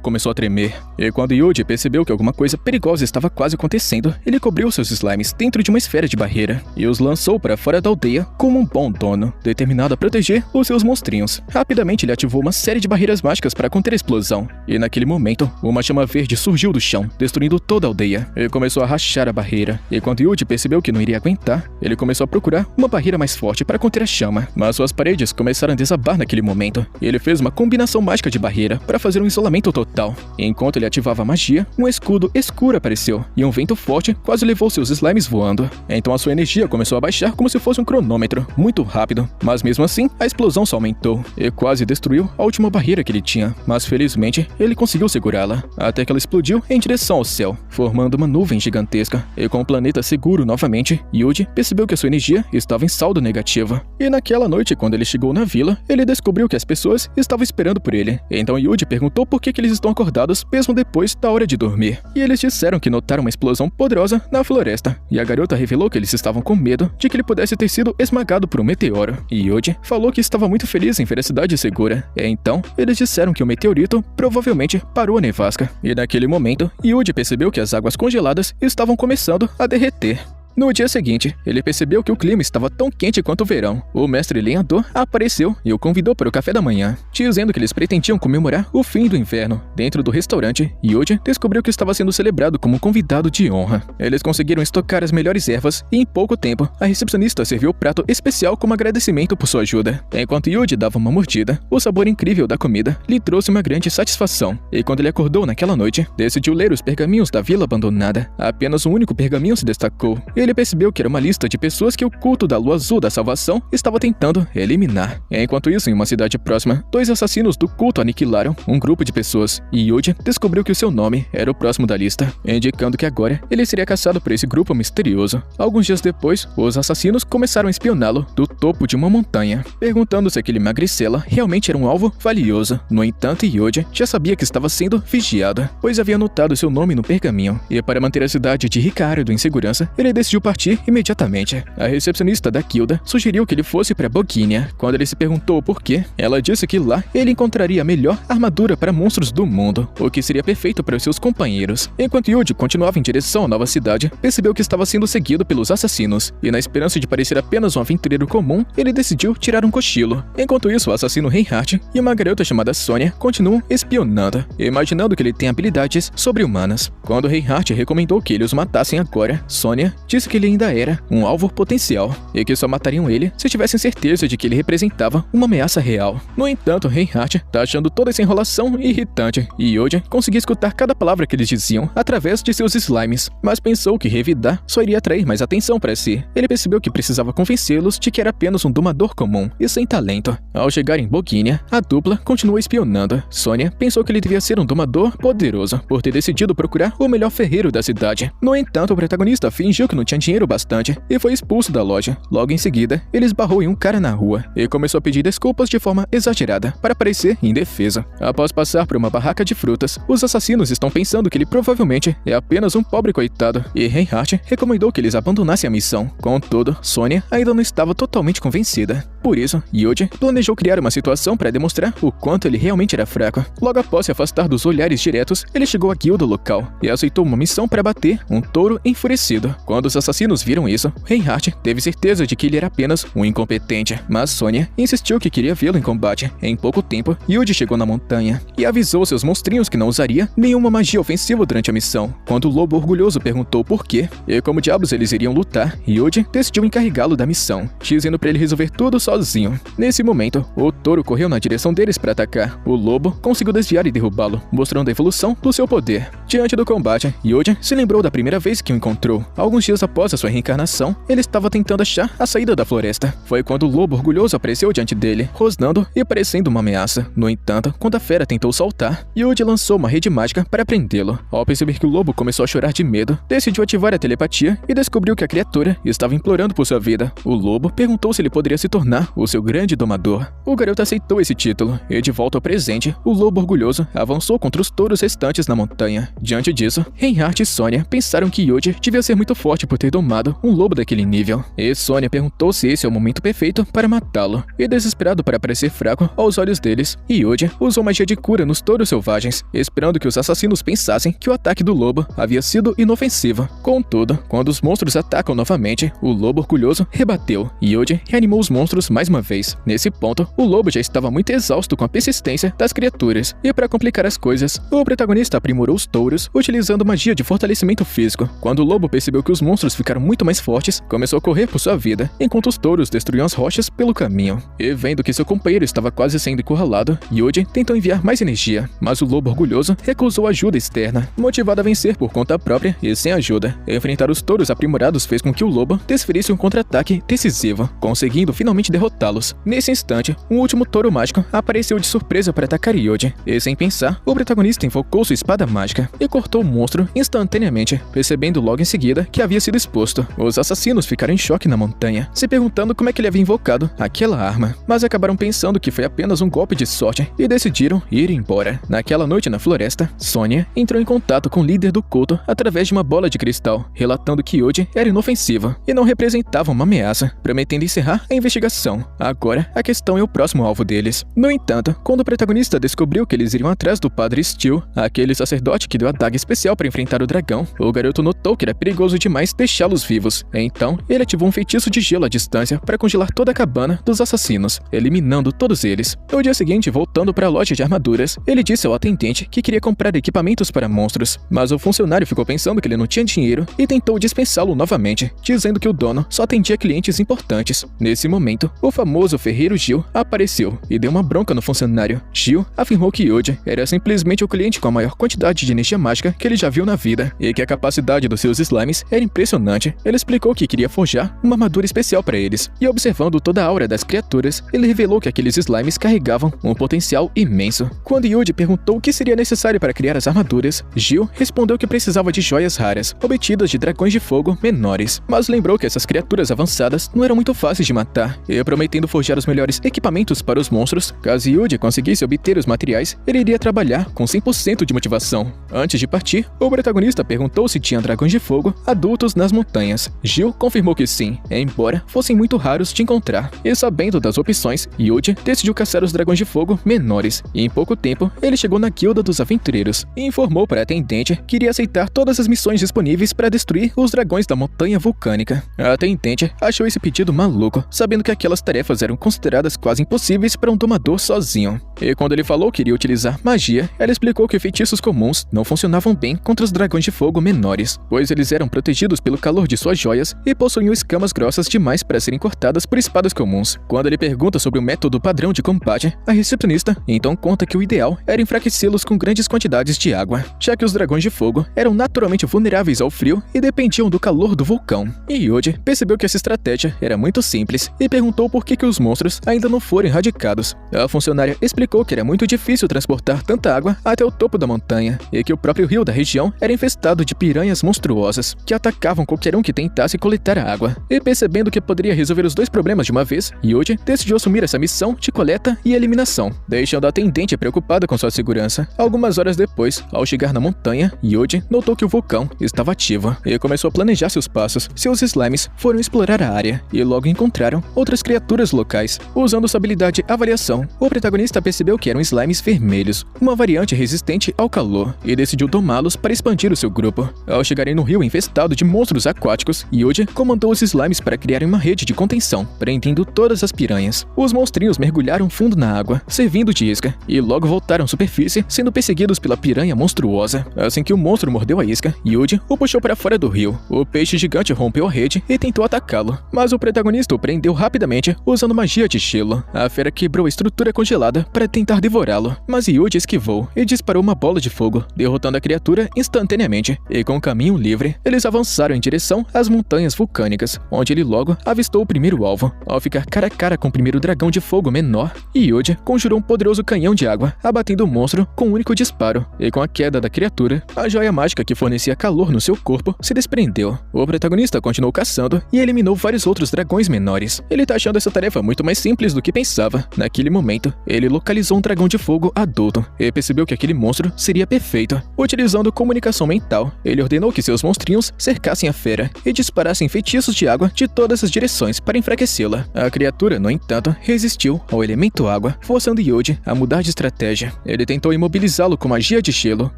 começou a tremer. E quando Yuji percebeu que alguma coisa perigosa estava quase acontecendo, ele cobriu seus slimes dentro de uma esfera de barreira e os lançou para fora da aldeia como um bom dono, determinado a proteger os seus monstrinhos. Rapidamente ele ativou uma série de barreiras mágicas para conter a explosão. E naquele momento, uma chama verde surgiu do chão, destruindo toda a aldeia. Ele começou a rachar a barreira. E quando Yuji percebeu que não iria aguentar, ele começou a procurar uma barreira mais forte para conter a chama. Mas suas paredes começaram a desabar naquele momento. E ele fez uma combinação mágica de barreira para fazer um isolamento total. E enquanto ele ativava a magia, um escudo escuro apareceu e um vento forte quase levou seus slimes voando. Então a sua energia começou a baixar como se fosse um cronômetro, muito rápido. Mas mesmo assim, a explosão só aumentou e quase destruiu a última barreira que ele tinha. Mas felizmente, ele conseguiu segurá-la, até que ela explodiu em direção ao céu, formando uma nuvem gigantesca. E com o planeta seguro novamente, Yuji percebeu que a sua energia estava em saldo negativo. E naquela noite, quando ele chegou na vila, ele descobriu que as pessoas estavam esperando por ele. Então Yuji perguntou por que eles estão acordados mesmo depois da hora de dormir. E eles disseram que notaram uma explosão poderosa na floresta. E a garota revelou que eles estavam com medo de que ele pudesse ter sido esmagado por um meteoro. E Yuji falou que estava muito feliz em ver a cidade segura. E então, eles disseram que o meteorito provavelmente parou a nevasca. E naquele momento, Yuji percebeu que as águas congeladas estavam começando a derreter. No dia seguinte, ele percebeu que o clima estava tão quente quanto o verão. O mestre lenhador apareceu e o convidou para o café da manhã, dizendo que eles pretendiam comemorar o fim do inverno. Dentro do restaurante, Yuji descobriu que estava sendo celebrado como convidado de honra. Eles conseguiram estocar as melhores ervas e em pouco tempo, a recepcionista serviu o prato especial como agradecimento por sua ajuda. Enquanto Yuji dava uma mordida, o sabor incrível da comida lhe trouxe uma grande satisfação. E quando ele acordou naquela noite, decidiu ler os pergaminhos da vila abandonada. Apenas um único pergaminho se destacou. Ele percebeu que era uma lista de pessoas que o culto da Lua Azul da Salvação estava tentando eliminar. Enquanto isso, em uma cidade próxima, 2 assassinos do culto aniquilaram um grupo de pessoas, e Yuji descobriu que o seu nome era o próximo da lista, indicando que agora ele seria caçado por esse grupo misterioso. Alguns dias depois, os assassinos começaram a espioná-lo do topo de uma montanha, perguntando se aquele magricela realmente era um alvo valioso. No entanto, Yuji já sabia que estava sendo vigiado, pois havia anotado seu nome no pergaminho, e para manter a cidade de Ricardo em segurança, ele decidiu partir imediatamente. A recepcionista da guilda sugeriu que ele fosse para Boguínia. Quando ele se perguntou o porquê, ela disse que lá ele encontraria a melhor armadura para monstros do mundo, o que seria perfeito para os seus companheiros. Enquanto Yuji continuava em direção à nova cidade, percebeu que estava sendo seguido pelos assassinos, e na esperança de parecer apenas um aventureiro comum, ele decidiu tirar um cochilo. Enquanto isso, o assassino Reinhardt e uma garota chamada Sônia continuam espionando, imaginando que ele tem habilidades sobre-humanas. Quando Reinhardt recomendou que ele os matassem agora, Sônia disse que ele ainda era um alvo potencial e que só matariam ele se tivessem certeza de que ele representava uma ameaça real. No entanto, Reinhardt tá achando toda essa enrolação irritante e Yuji conseguia escutar cada palavra que eles diziam através de seus slimes, mas pensou que revidar só iria atrair mais atenção para si. Ele percebeu que precisava convencê-los de que era apenas um domador comum e sem talento. Ao chegar em Boguínia, a dupla continuou espionando. Sônia pensou que ele devia ser um domador poderoso por ter decidido procurar o melhor ferreiro da cidade. No entanto, o protagonista fingiu que não tinha dinheiro bastante e foi expulso da loja. Logo em seguida, ele esbarrou em um cara na rua e começou a pedir desculpas de forma exagerada para parecer indefeso. Após passar por uma barraca de frutas, os assassinos estão pensando que ele provavelmente é apenas um pobre coitado e Reinhardt recomendou que eles abandonassem a missão. Contudo, Sônia ainda não estava totalmente convencida. Por isso, Yuji planejou criar uma situação para demonstrar o quanto ele realmente era fraco. Logo após se afastar dos olhares diretos, ele chegou à guilda local e aceitou uma missão para bater um touro enfurecido. Quando os assassinos viram isso, Reinhardt teve certeza de que ele era apenas um incompetente, mas Sônia insistiu que queria vê-lo em combate. Em pouco tempo, Yuji chegou na montanha e avisou seus monstrinhos que não usaria nenhuma magia ofensiva durante a missão. Quando o lobo orgulhoso perguntou por quê e como diabos eles iriam lutar, Yuji decidiu encarregá-lo da missão, dizendo para ele resolver tudo sozinho. Nesse momento, o touro correu na direção deles para atacar. O lobo conseguiu desviar e derrubá-lo, mostrando a evolução do seu poder. Diante do combate, Yuji se lembrou da primeira vez que o encontrou. Alguns dias após a sua reencarnação, ele estava tentando achar a saída da floresta. Foi quando o lobo orgulhoso apareceu diante dele, rosnando e parecendo uma ameaça. No entanto, quando a fera tentou soltar, Yuji lançou uma rede mágica para prendê-lo. Ao perceber que o lobo começou a chorar de medo, decidiu ativar a telepatia e descobriu que a criatura estava implorando por sua vida. O lobo perguntou se ele poderia se tornar tornar o seu grande domador. O garoto aceitou esse título, e de volta ao presente, o lobo orgulhoso avançou contra os touros restantes na montanha. Diante disso, Reinhardt e Sônia pensaram que Yuji devia ser muito forte por ter domado um lobo daquele nível. E Sônia perguntou se esse é o momento perfeito para matá-lo. E desesperado para parecer fraco aos olhos deles, Yuji usou magia de cura nos touros selvagens, esperando que os assassinos pensassem que o ataque do lobo havia sido inofensivo. Contudo, quando os monstros atacam novamente, o lobo orgulhoso rebateu. Yuji reanimou os monstros mais uma vez. Nesse ponto, o lobo já estava muito exausto com a persistência das criaturas. E para complicar as coisas, o protagonista aprimorou os touros utilizando magia de fortalecimento físico. Quando o lobo percebeu que os monstros ficaram muito mais fortes, começou a correr por sua vida, enquanto os touros destruíam as rochas pelo caminho. E vendo que seu companheiro estava quase sendo encurralado, Yuji tentou enviar mais energia, mas o lobo orgulhoso recusou ajuda externa. Motivado a vencer por conta própria e sem ajuda, enfrentar os touros aprimorados fez com que o lobo desferisse um contra-ataque decisivo, conseguindo finalmente derrotá-los. Nesse instante, um último touro mágico apareceu de surpresa para atacar Yuji, e sem pensar, o protagonista invocou sua espada mágica e cortou o monstro instantaneamente, percebendo logo em seguida que havia sido exposto. Os assassinos ficaram em choque na montanha, se perguntando como é que ele havia invocado aquela arma, mas acabaram pensando que foi apenas um golpe de sorte e decidiram ir embora. Naquela noite na floresta, Sônia entrou em contato com o líder do culto através de uma bola de cristal, relatando que Yuji era inofensivo e não representava uma ameaça, prometendo encerrar a investigação. Agora, a questão é o próximo alvo deles. No entanto, quando o protagonista descobriu que eles iriam atrás do Padre Steel, aquele sacerdote que deu a daga especial para enfrentar o dragão, o garoto notou que era perigoso demais deixá-los vivos. Então, ele ativou um feitiço de gelo à distância para congelar toda a cabana dos assassinos, eliminando todos eles. No dia seguinte, voltando para a loja de armaduras, ele disse ao atendente que queria comprar equipamentos para monstros, mas o funcionário ficou pensando que ele não tinha dinheiro e tentou dispensá-lo novamente, dizendo que o dono só atendia clientes importantes. Nesse momento, o famoso ferreiro Gil apareceu e deu uma bronca no funcionário. Gil afirmou que Yuji era simplesmente o cliente com a maior quantidade de energia mágica que ele já viu na vida, e que a capacidade dos seus slimes era impressionante. Ele explicou que queria forjar uma armadura especial para eles, e observando toda a aura das criaturas, ele revelou que aqueles slimes carregavam um potencial imenso. Quando Yuji perguntou o que seria necessário para criar as armaduras, Gil respondeu que precisava de joias raras, obtidas de dragões de fogo menores, mas lembrou que essas criaturas avançadas não eram muito fáceis de matar, e prometendo forjar os melhores equipamentos para os monstros. Caso Yuji conseguisse obter os materiais, ele iria trabalhar com 100% de motivação. Antes de partir, o protagonista perguntou se tinha dragões de fogo adultos nas montanhas. Gil confirmou que sim, embora fossem muito raros de encontrar. E sabendo das opções, Yuji decidiu caçar os dragões de fogo menores, e em pouco tempo, ele chegou na guilda dos aventureiros e informou para a atendente que iria aceitar todas as missões disponíveis para destruir os dragões da montanha vulcânica. A atendente achou esse pedido maluco, sabendo que aquelas tarefas eram consideradas quase impossíveis para um domador sozinho. E quando ele falou que iria utilizar magia, ela explicou que feitiços comuns não funcionavam bem contra os dragões de fogo menores, pois eles eram protegidos pelo calor de suas joias e possuíam escamas grossas demais para serem cortadas por espadas comuns. Quando ele pergunta sobre o método padrão de combate, a recepcionista então conta que o ideal era enfraquecê-los com grandes quantidades de água, já que os dragões de fogo eram naturalmente vulneráveis ao frio e dependiam do calor do vulcão. E Yuji percebeu que essa estratégia era muito simples e perguntou por que os monstros ainda não foram erradicados. A funcionária explicou que era muito difícil transportar tanta água até o topo da montanha e que o próprio rio da região era infestado de piranhas monstruosas que atacavam qualquer um que tentasse coletar a água. E percebendo que poderia resolver os dois problemas de uma vez, Yuji decidiu assumir essa missão de coleta e eliminação, deixando a atendente preocupada com sua segurança. Algumas horas depois, ao chegar na montanha, Yuji notou que o vulcão estava ativo e começou a planejar seus passos. Seus slimes foram explorar a área e logo encontraram outras criaturas locais. Usando sua habilidade avaliação, o protagonista percebeu que eram slimes vermelhos, uma variante resistente ao calor, e decidiu domá-los para expandir o seu grupo. Ao chegarem no rio infestado de monstros aquáticos, Yuji comandou os slimes para criarem uma rede de contenção, prendendo todas as piranhas. Os monstrinhos mergulharam fundo na água, servindo de isca, e logo voltaram à superfície, sendo perseguidos pela piranha monstruosa. Assim que o monstro mordeu a isca, Yuji o puxou para fora do rio. O peixe gigante rompeu a rede e tentou atacá-lo, mas o protagonista o prendeu rapidamente usando magia de gelo. A fera quebrou a estrutura congelada para tentar devorá-lo, mas Yuji esquivou e disparou uma bola de fogo, derrotando a criatura instantaneamente. E com o caminho livre, eles avançaram em direção às montanhas vulcânicas, onde ele logo avistou o primeiro alvo. Ao ficar cara a cara com o primeiro dragão de fogo menor, Yuji conjurou um poderoso canhão de água, abatendo o monstro com um único disparo. E com a queda da criatura, a joia mágica que fornecia calor no seu corpo se desprendeu. O protagonista continuou caçando e eliminou vários outros dragões menores. Ele taxou deixando essa tarefa muito mais simples do que pensava. Naquele momento, ele localizou um dragão de fogo adulto e percebeu que aquele monstro seria perfeito. Utilizando comunicação mental, ele ordenou que seus monstrinhos cercassem a fera e disparassem feitiços de água de todas as direções para enfraquecê-la. A criatura, no entanto, resistiu ao elemento água, forçando Yuji a mudar de estratégia. Ele tentou imobilizá-lo com magia de gelo,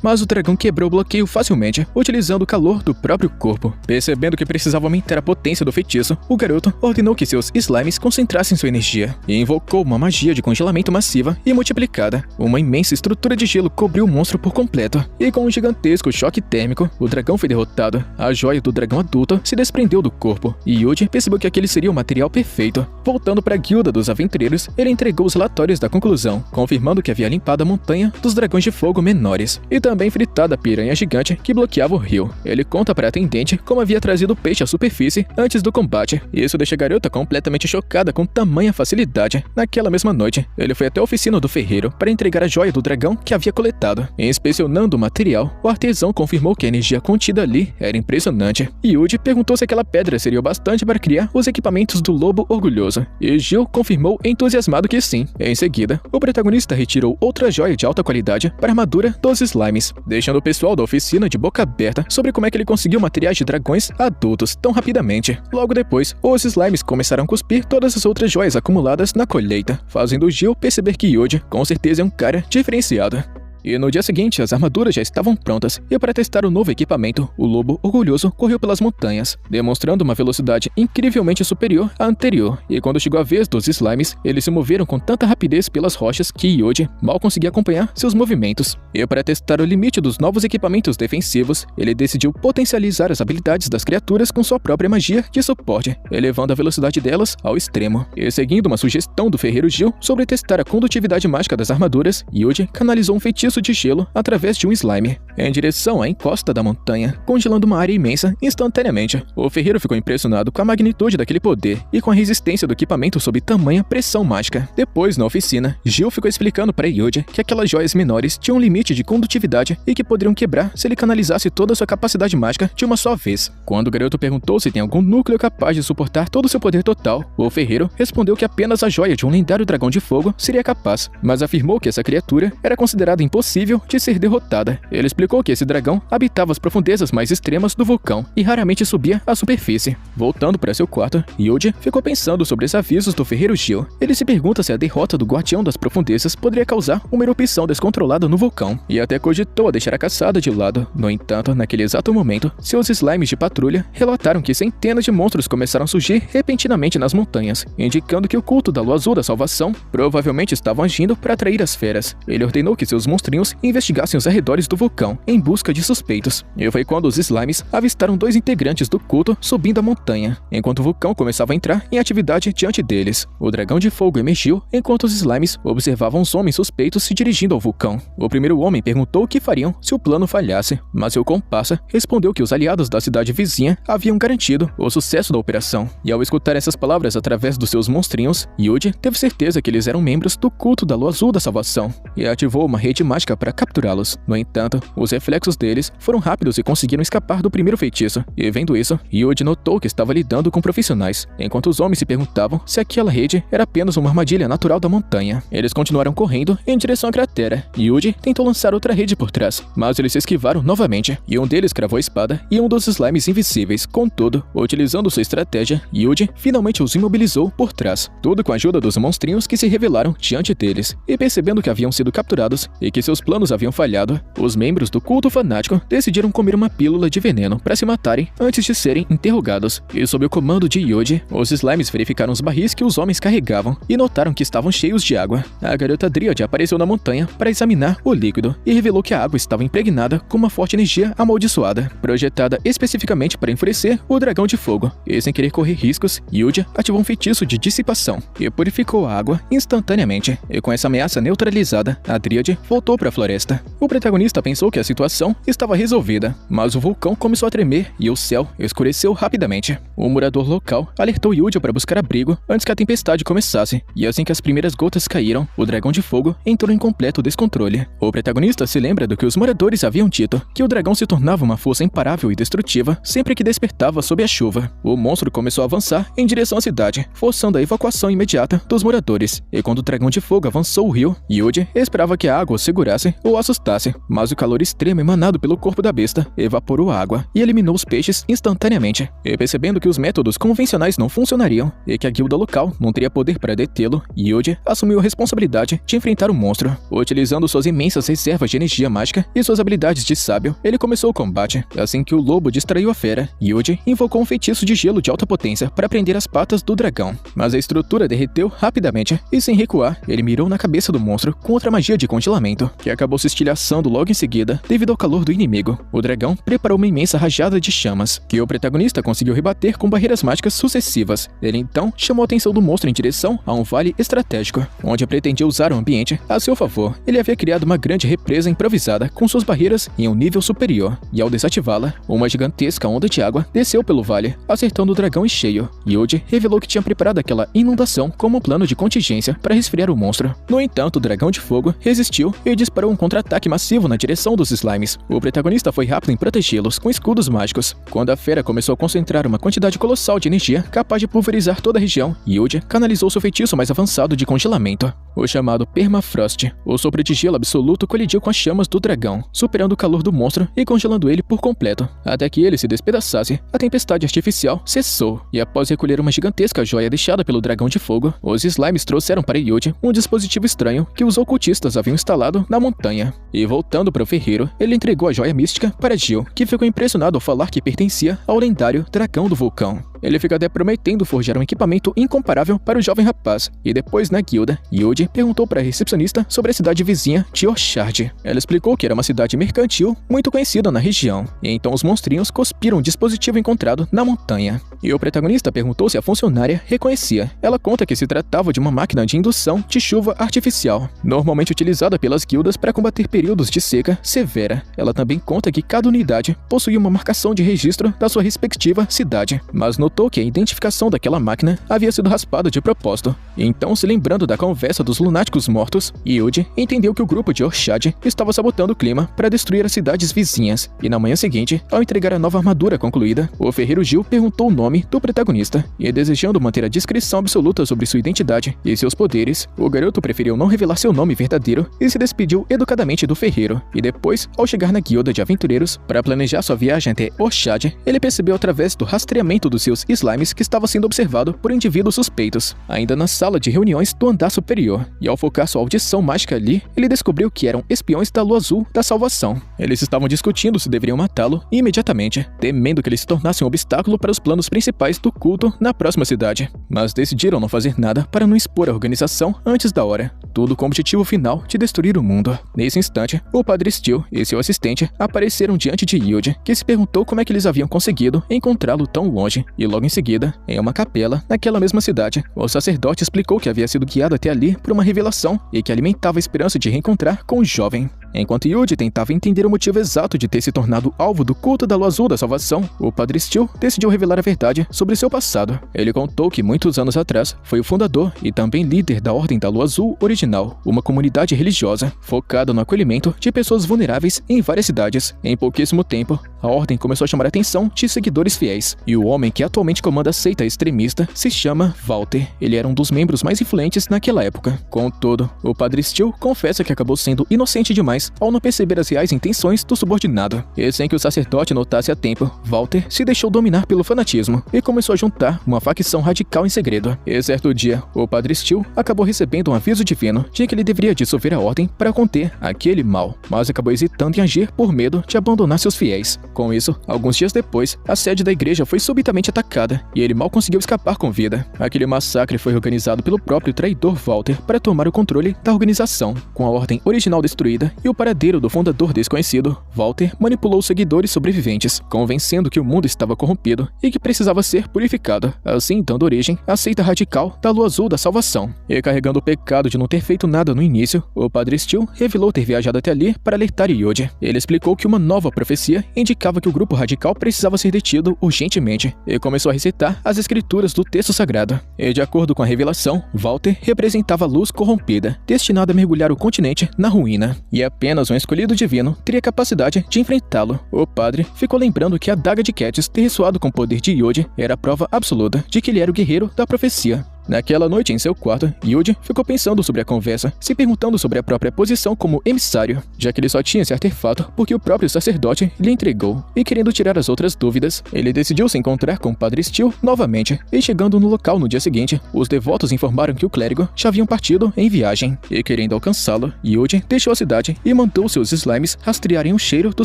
mas o dragão quebrou o bloqueio facilmente, utilizando o calor do próprio corpo. Percebendo que precisava aumentar a potência do feitiço, o garoto ordenou que seus slimes concentrassem sua energia e invocou uma magia de congelamento massiva e multiplicada. Uma imensa estrutura de gelo cobriu o monstro por completo, e com um gigantesco choque térmico, o dragão foi derrotado. A joia do dragão adulto se desprendeu do corpo, e Yuji percebeu que aquele seria o material perfeito. Voltando para a guilda dos aventureiros, ele entregou os relatórios da conclusão, confirmando que havia limpado a montanha dos dragões de fogo menores, e também fritado a piranha gigante que bloqueava o rio. Ele conta para a atendente como havia trazido o peixe à superfície antes do combate, e isso deixa a garota completamente chocada com tamanha facilidade. Naquela mesma noite, ele foi até a oficina do ferreiro para entregar a joia do dragão que havia coletado. Inspecionando o material, o artesão confirmou que a energia contida ali era impressionante. Yuji perguntou se aquela pedra seria o bastante para criar os equipamentos do lobo orgulhoso, e Gil confirmou entusiasmado que sim. Em seguida, o protagonista retirou outra joia de alta qualidade para a armadura dos slimes, deixando o pessoal da oficina de boca aberta sobre como é que ele conseguiu materiais de dragões adultos tão rapidamente. Logo depois, os slimes começaram a cuspir todas as outras joias acumuladas na colheita, fazendo Gil perceber que Yuji com certeza é um cara diferenciado. E no dia seguinte, as armaduras já estavam prontas, e para testar o novo equipamento, o lobo orgulhoso correu pelas montanhas, demonstrando uma velocidade incrivelmente superior à anterior, e quando chegou a vez dos slimes, eles se moveram com tanta rapidez pelas rochas que Yuji mal conseguia acompanhar seus movimentos. E para testar o limite dos novos equipamentos defensivos, ele decidiu potencializar as habilidades das criaturas com sua própria magia de suporte, elevando a velocidade delas ao extremo. E seguindo uma sugestão do ferreiro Gil sobre testar a condutividade mágica das armaduras, Yuji canalizou um feitiço de gelo através de um slime em direção à encosta da montanha, congelando uma área imensa instantaneamente. O ferreiro ficou impressionado com a magnitude daquele poder e com a resistência do equipamento sob tamanha pressão mágica. Depois, na oficina, Gil ficou explicando para Yuji que aquelas joias menores tinham um limite de condutividade e que poderiam quebrar se ele canalizasse toda a sua capacidade mágica de uma só vez. Quando o garoto perguntou se tem algum núcleo capaz de suportar todo o seu poder total, o ferreiro respondeu que apenas a joia de um lendário dragão de fogo seria capaz, mas afirmou que essa criatura era considerada impossível de ser derrotada. Ele explicou que esse dragão habitava as profundezas mais extremas do vulcão e raramente subia à superfície. Voltando para seu quarto, Yuji ficou pensando sobre os avisos do ferreiro Gil. Ele se pergunta se a derrota do guardião das profundezas poderia causar uma erupção descontrolada no vulcão, e até cogitou a deixar a caçada de lado. No entanto, naquele exato momento, seus slimes de patrulha relataram que centenas de monstros começaram a surgir repentinamente nas montanhas, indicando que o culto da Lua Azul da Salvação provavelmente estavam agindo para atrair as feras. Ele ordenou que seus monstrinhos investigassem os arredores do vulcão em busca de suspeitos. E foi quando os slimes avistaram dois integrantes do culto subindo a montanha, enquanto o vulcão começava a entrar em atividade diante deles. O dragão de fogo emergiu enquanto os slimes observavam os homens suspeitos se dirigindo ao vulcão. O primeiro homem perguntou o que fariam se o plano falhasse, mas seu comparsa respondeu que os aliados da cidade vizinha haviam garantido o sucesso da operação. E ao escutar essas palavras através dos seus monstrinhos, Yuji teve certeza que eles eram membros do culto da Lua Azul da Salvação, e ativou uma rede mágica para capturá-los. No entanto, os reflexos deles foram rápidos e conseguiram escapar do primeiro feitiço. E vendo isso, Yuji notou que estava lidando com profissionais, enquanto os homens se perguntavam se aquela rede era apenas uma armadilha natural da montanha. Eles continuaram correndo em direção à cratera. Yuji tentou lançar outra rede por trás, mas eles se esquivaram novamente, e um deles cravou a espada e um dos slimes invisíveis. Contudo, utilizando sua estratégia, Yuji finalmente os imobilizou por trás, tudo com a ajuda dos monstrinhos que se revelaram diante deles. E percebendo que haviam sido capturados e que seus planos haviam falhado, os membros do culto fanático decidiram comer uma pílula de veneno para se matarem antes de serem interrogados. E sob o comando de Yuji, os slimes verificaram os barris que os homens carregavam e notaram que estavam cheios de água. A garota Dríade apareceu na montanha para examinar o líquido e revelou que a água estava impregnada com uma forte energia amaldiçoada, projetada especificamente para enfurecer o dragão de fogo. E sem querer correr riscos, Yuji ativou um feitiço de dissipação e purificou a água instantaneamente. E com essa ameaça neutralizada, a Dríade voltou para a floresta. O protagonista pensou que a situação estava resolvida, mas o vulcão começou a tremer e o céu escureceu rapidamente. O morador local alertou Yuji para buscar abrigo antes que a tempestade começasse, e assim que as primeiras gotas caíram, o dragão de fogo entrou em completo descontrole. O protagonista se lembra do que os moradores haviam dito, que o dragão se tornava uma força imparável e destrutiva sempre que despertava sob a chuva. O monstro começou a avançar em direção à cidade, forçando a evacuação imediata dos moradores. E quando o dragão de fogo avançou o rio, Yuji esperava que a água o segurasse ou assustasse, mas o calor extremo emanado pelo corpo da besta evaporou a água e eliminou os peixes instantaneamente. E percebendo que os métodos convencionais não funcionariam e que a guilda local não teria poder para detê-lo, Yuji assumiu a responsabilidade de enfrentar o monstro. Utilizando suas imensas reservas de energia mágica e suas habilidades de sábio, ele começou o combate. Assim que o lobo distraiu a fera, Yuji invocou um feitiço de gelo de alta potência para prender as patas do dragão. Mas a estrutura derreteu rapidamente e, sem recuar, ele mirou na cabeça do monstro com outra magia de congelamento, que acabou se estilhaçando logo em seguida devido ao calor do inimigo. O dragão preparou uma imensa rajada de chamas, que o protagonista conseguiu rebater com barreiras mágicas sucessivas. Ele então chamou a atenção do monstro em direção a um vale estratégico, onde pretendia usar o ambiente a seu favor. Ele havia criado uma grande represa improvisada com suas barreiras em um nível superior, e ao desativá-la, uma gigantesca onda de água desceu pelo vale, acertando o dragão em cheio. Yuji revelou que tinha preparado aquela inundação como um plano de contingência para resfriar o monstro. No entanto, o dragão de fogo resistiu e disparou um contra-ataque massivo na direção dos slimes. O protagonista foi rápido em protegê-los com escudos mágicos. Quando a fera começou a concentrar uma quantidade colossal de energia capaz de pulverizar toda a região, Yuji canalizou seu feitiço mais avançado de congelamento, o chamado Permafrost. O sopro de gelo absoluto colidiu com as chamas do dragão, superando o calor do monstro e congelando ele por completo. Até que ele se despedaçasse, a tempestade artificial cessou, e após recolher uma gigantesca joia deixada pelo dragão de fogo, os slimes trouxeram para Yuji um dispositivo estranho que os ocultistas haviam instalado na montanha. E voltando para o ferreiro, ele entregou a joia mística para Jill, que ficou impressionado ao falar que pertencia ao lendário dragão do vulcão. Ele fica até prometendo forjar um equipamento incomparável para o jovem rapaz, e depois na guilda, Yuji perguntou para a recepcionista sobre a cidade vizinha de Orchard. Ela explicou que era uma cidade mercantil muito conhecida na região, e então os monstrinhos cuspiram um dispositivo encontrado na montanha. E o protagonista perguntou se a funcionária reconhecia. Ela conta que se tratava de uma máquina de indução de chuva artificial, normalmente utilizada pelas guildas para combater períodos de seca severa. Ela também conta que cada unidade possuía uma marcação de registro da sua respectiva cidade, mas notou que a identificação daquela máquina havia sido raspada de propósito. Então, se lembrando da conversa dos lunáticos mortos, Yuji entendeu que o grupo de Orchard estava sabotando o clima para destruir as cidades vizinhas. E na manhã seguinte, ao entregar a nova armadura concluída, o ferreiro Gil perguntou o nome do protagonista, e desejando manter a discrição absoluta sobre sua identidade e seus poderes, o garoto preferiu não revelar seu nome verdadeiro e se despediu educadamente do ferreiro. E depois, ao chegar na guilda de aventureiros para planejar sua viagem até Orchard, ele percebeu através do rastreamento dos seus slimes que estava sendo observado por indivíduos suspeitos, ainda na sala de reuniões do andar superior. E ao focar sua audição mágica ali, ele descobriu que eram espiões da Lua Azul da Salvação. Eles estavam discutindo se deveriam matá-lo imediatamente, temendo que ele se tornasse um obstáculo para os planos principais do culto na próxima cidade. Mas decidiram não fazer nada para não expor a organização antes da hora, tudo com o objetivo final de destruir o mundo. Nesse instante, o Padre Steel e seu assistente apareceram diante de Yuji, que se perguntou como é que eles haviam conseguido encontrá-lo tão longe. E logo em seguida, em uma capela naquela mesma cidade, o sacerdote explicou que havia sido guiado até ali por uma revelação e que alimentava a esperança de reencontrar com o jovem. Enquanto Yuji tentava entender o motivo exato de ter se tornado alvo do culto da Lua Azul da Salvação, o Padre Steel decidiu revelar a verdade sobre seu passado. Ele contou que muitos anos atrás foi o fundador e também líder da Ordem da Lua Azul original, uma comunidade religiosa focada no acolhimento de pessoas vulneráveis em várias cidades. Em pouquíssimo tempo, a Ordem começou a chamar a atenção de seguidores fiéis, e o homem que atualmente comanda a seita extremista se chama Walter. Ele era um dos membros mais influentes naquela época. Contudo, o Padre Steel confessa que acabou sendo inocente demais ao não perceber as reais intenções do subordinado. E sem que o sacerdote notasse a tempo, Walter se deixou dominar pelo fanatismo e começou a juntar uma facção radical em segredo. E certo dia, o Padre Steel acabou recebendo um aviso divino de que ele deveria dissolver a ordem para conter aquele mal, mas acabou hesitando em agir por medo de abandonar seus fiéis. Com isso, alguns dias depois, a sede da igreja foi subitamente atacada e ele mal conseguiu escapar com vida. Aquele massacre foi organizado pelo próprio traidor Walter para tomar o controle da organização. Com a ordem original destruída e e o paradeiro do fundador desconhecido, Walter manipulou os seguidores sobreviventes, convencendo que o mundo estava corrompido e que precisava ser purificado, assim dando origem à seita radical da Lua Azul da Salvação. E carregando o pecado de não ter feito nada no início, o Padre Steele revelou ter viajado até ali para alertar Yuji. Ele explicou que uma nova profecia indicava que o grupo radical precisava ser detido urgentemente e começou a recitar as escrituras do texto sagrado. E de acordo com a revelação, Walter representava a luz corrompida, destinada a mergulhar o continente na ruína, e apenas um escolhido divino teria capacidade de enfrentá-lo. O padre ficou lembrando que a daga de Catis ter ressoado com o poder de Yuji era a prova absoluta de que ele era o guerreiro da profecia. Naquela noite, em seu quarto, Yuji ficou pensando sobre a conversa, se perguntando sobre a própria posição como emissário, já que ele só tinha esse artefato porque o próprio sacerdote lhe entregou, e querendo tirar as outras dúvidas, ele decidiu se encontrar com o Padre Steele novamente, e chegando no local no dia seguinte, os devotos informaram que o clérigo já haviam partido em viagem, e querendo alcançá-lo, Yuji deixou a cidade e mandou seus slimes rastrearem o cheiro do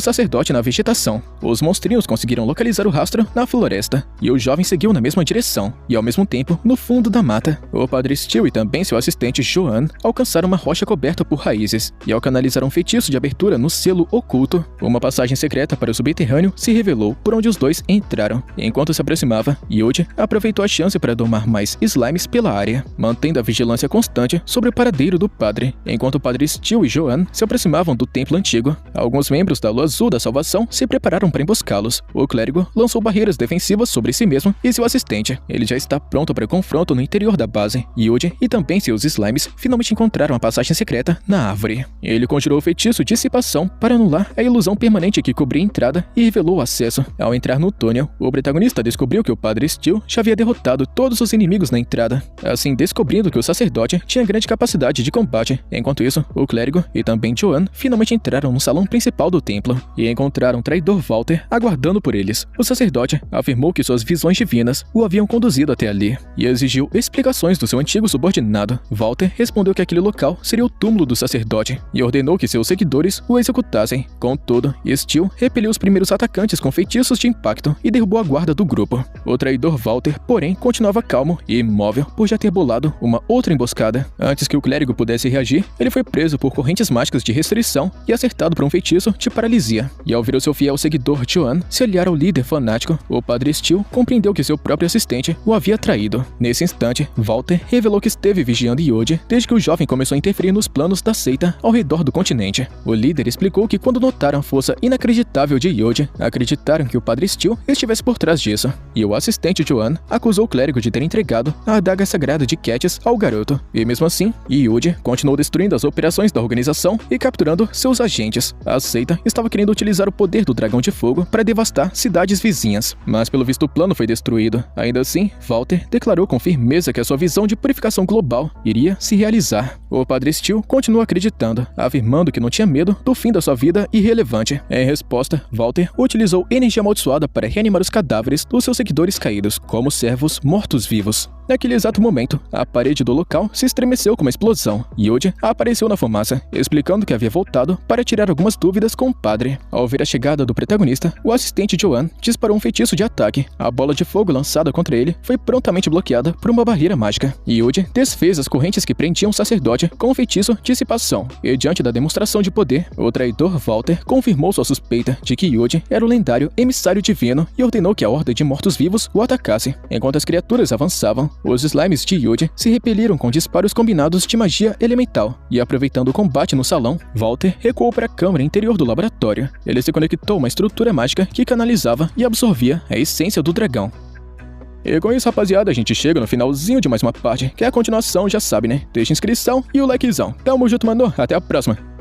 sacerdote na vegetação. Os monstrinhos conseguiram localizar o rastro na floresta, e o jovem seguiu na mesma direção, e ao mesmo tempo, no fundo da mata, o Padre Steele e também seu assistente Joan alcançaram uma rocha coberta por raízes, e ao canalizar um feitiço de abertura no selo oculto, uma passagem secreta para o subterrâneo se revelou por onde os dois entraram. Enquanto se aproximava, Yuji aproveitou a chance para domar mais slimes pela área, mantendo a vigilância constante sobre o paradeiro do padre. Enquanto o Padre Steele e Joan se aproximavam do templo antigo, alguns membros da Lua Azul da Salvação se prepararam para emboscá-los. O clérigo lançou barreiras defensivas sobre si mesmo e seu assistente. Ele já está pronto para confronto no interior da base. Yuji e também seus slimes finalmente encontraram a passagem secreta na árvore. Ele conjurou o feitiço Dissipação para anular a ilusão permanente que cobria a entrada e revelou o acesso. Ao entrar no túnel, o protagonista descobriu que o Padre Steele já havia derrotado todos os inimigos na entrada, assim descobrindo que o sacerdote tinha grande capacidade de combate. Enquanto isso, o clérigo e também Joan finalmente entraram no salão principal do templo e encontraram o traidor Walter aguardando por eles. O sacerdote afirmou que suas visões divinas o haviam conduzido até ali e exigiu explicações do seu antigo subordinado. Walter respondeu que aquele local seria o túmulo do sacerdote e ordenou que seus seguidores o executassem. Contudo, Steele repeliu os primeiros atacantes com feitiços de impacto e derrubou a guarda do grupo. O traidor Walter, porém, continuava calmo e imóvel por já ter bolado uma outra emboscada. Antes que o clérigo pudesse reagir, ele foi preso por correntes mágicas de restrição e acertado por um feitiço de paralisia. E ao ver o seu fiel seguidor Joan se aliar ao líder fanático, o Padre Steele compreendeu que seu próprio assistente o havia traído. Nesse instante, Walter revelou que esteve vigiando Yuji desde que o jovem começou a interferir nos planos da seita ao redor do continente. O líder explicou que quando notaram a força inacreditável de Yuji, acreditaram que o Padre Steele estivesse por trás disso. E o assistente Joan acusou o clérigo de ter entregado a adaga sagrada de Catis ao garoto. E mesmo assim, Yuji continuou destruindo as operações da organização e capturando seus agentes. A seita estava querendo utilizar o poder do Dragão de Fogo para devastar cidades vizinhas, mas pelo visto o plano foi destruído. Ainda assim, Walter declarou com firmeza que a sua visão de purificação global iria se realizar. O Padre Steele continuou acreditando, afirmando que não tinha medo do fim da sua vida irrelevante. Em resposta, Walter utilizou energia amaldiçoada para reanimar os cadáveres dos seus seguidores caídos, como servos mortos-vivos. Naquele exato momento, a parede do local se estremeceu com uma explosão. Yuji apareceu na fumaça, explicando que havia voltado para tirar algumas dúvidas com o padre. Ao ver a chegada do protagonista, o assistente Joan disparou um feitiço de ataque. A bola de fogo lançada contra ele foi prontamente bloqueada por uma barreira mágica. Yuji desfez as correntes que prendiam o sacerdote com o feitiço Dissipação. E diante da demonstração de poder, o traidor Walter confirmou sua suspeita de que Yuji era o lendário emissário divino e ordenou que a horda de mortos-vivos o atacasse. Enquanto as criaturas avançavam, os slimes de Yuji se repeliram com disparos combinados de magia elemental, e aproveitando o combate no salão, Walter recuou para a câmara interior do laboratório. Ele se conectou a uma estrutura mágica que canalizava e absorvia a essência do dragão. E com isso, rapaziada, a gente chega no finalzinho de mais uma parte, que é a continuação, já sabe, né? Deixa a inscrição e o likezão. Tamo junto, mano. Até a próxima.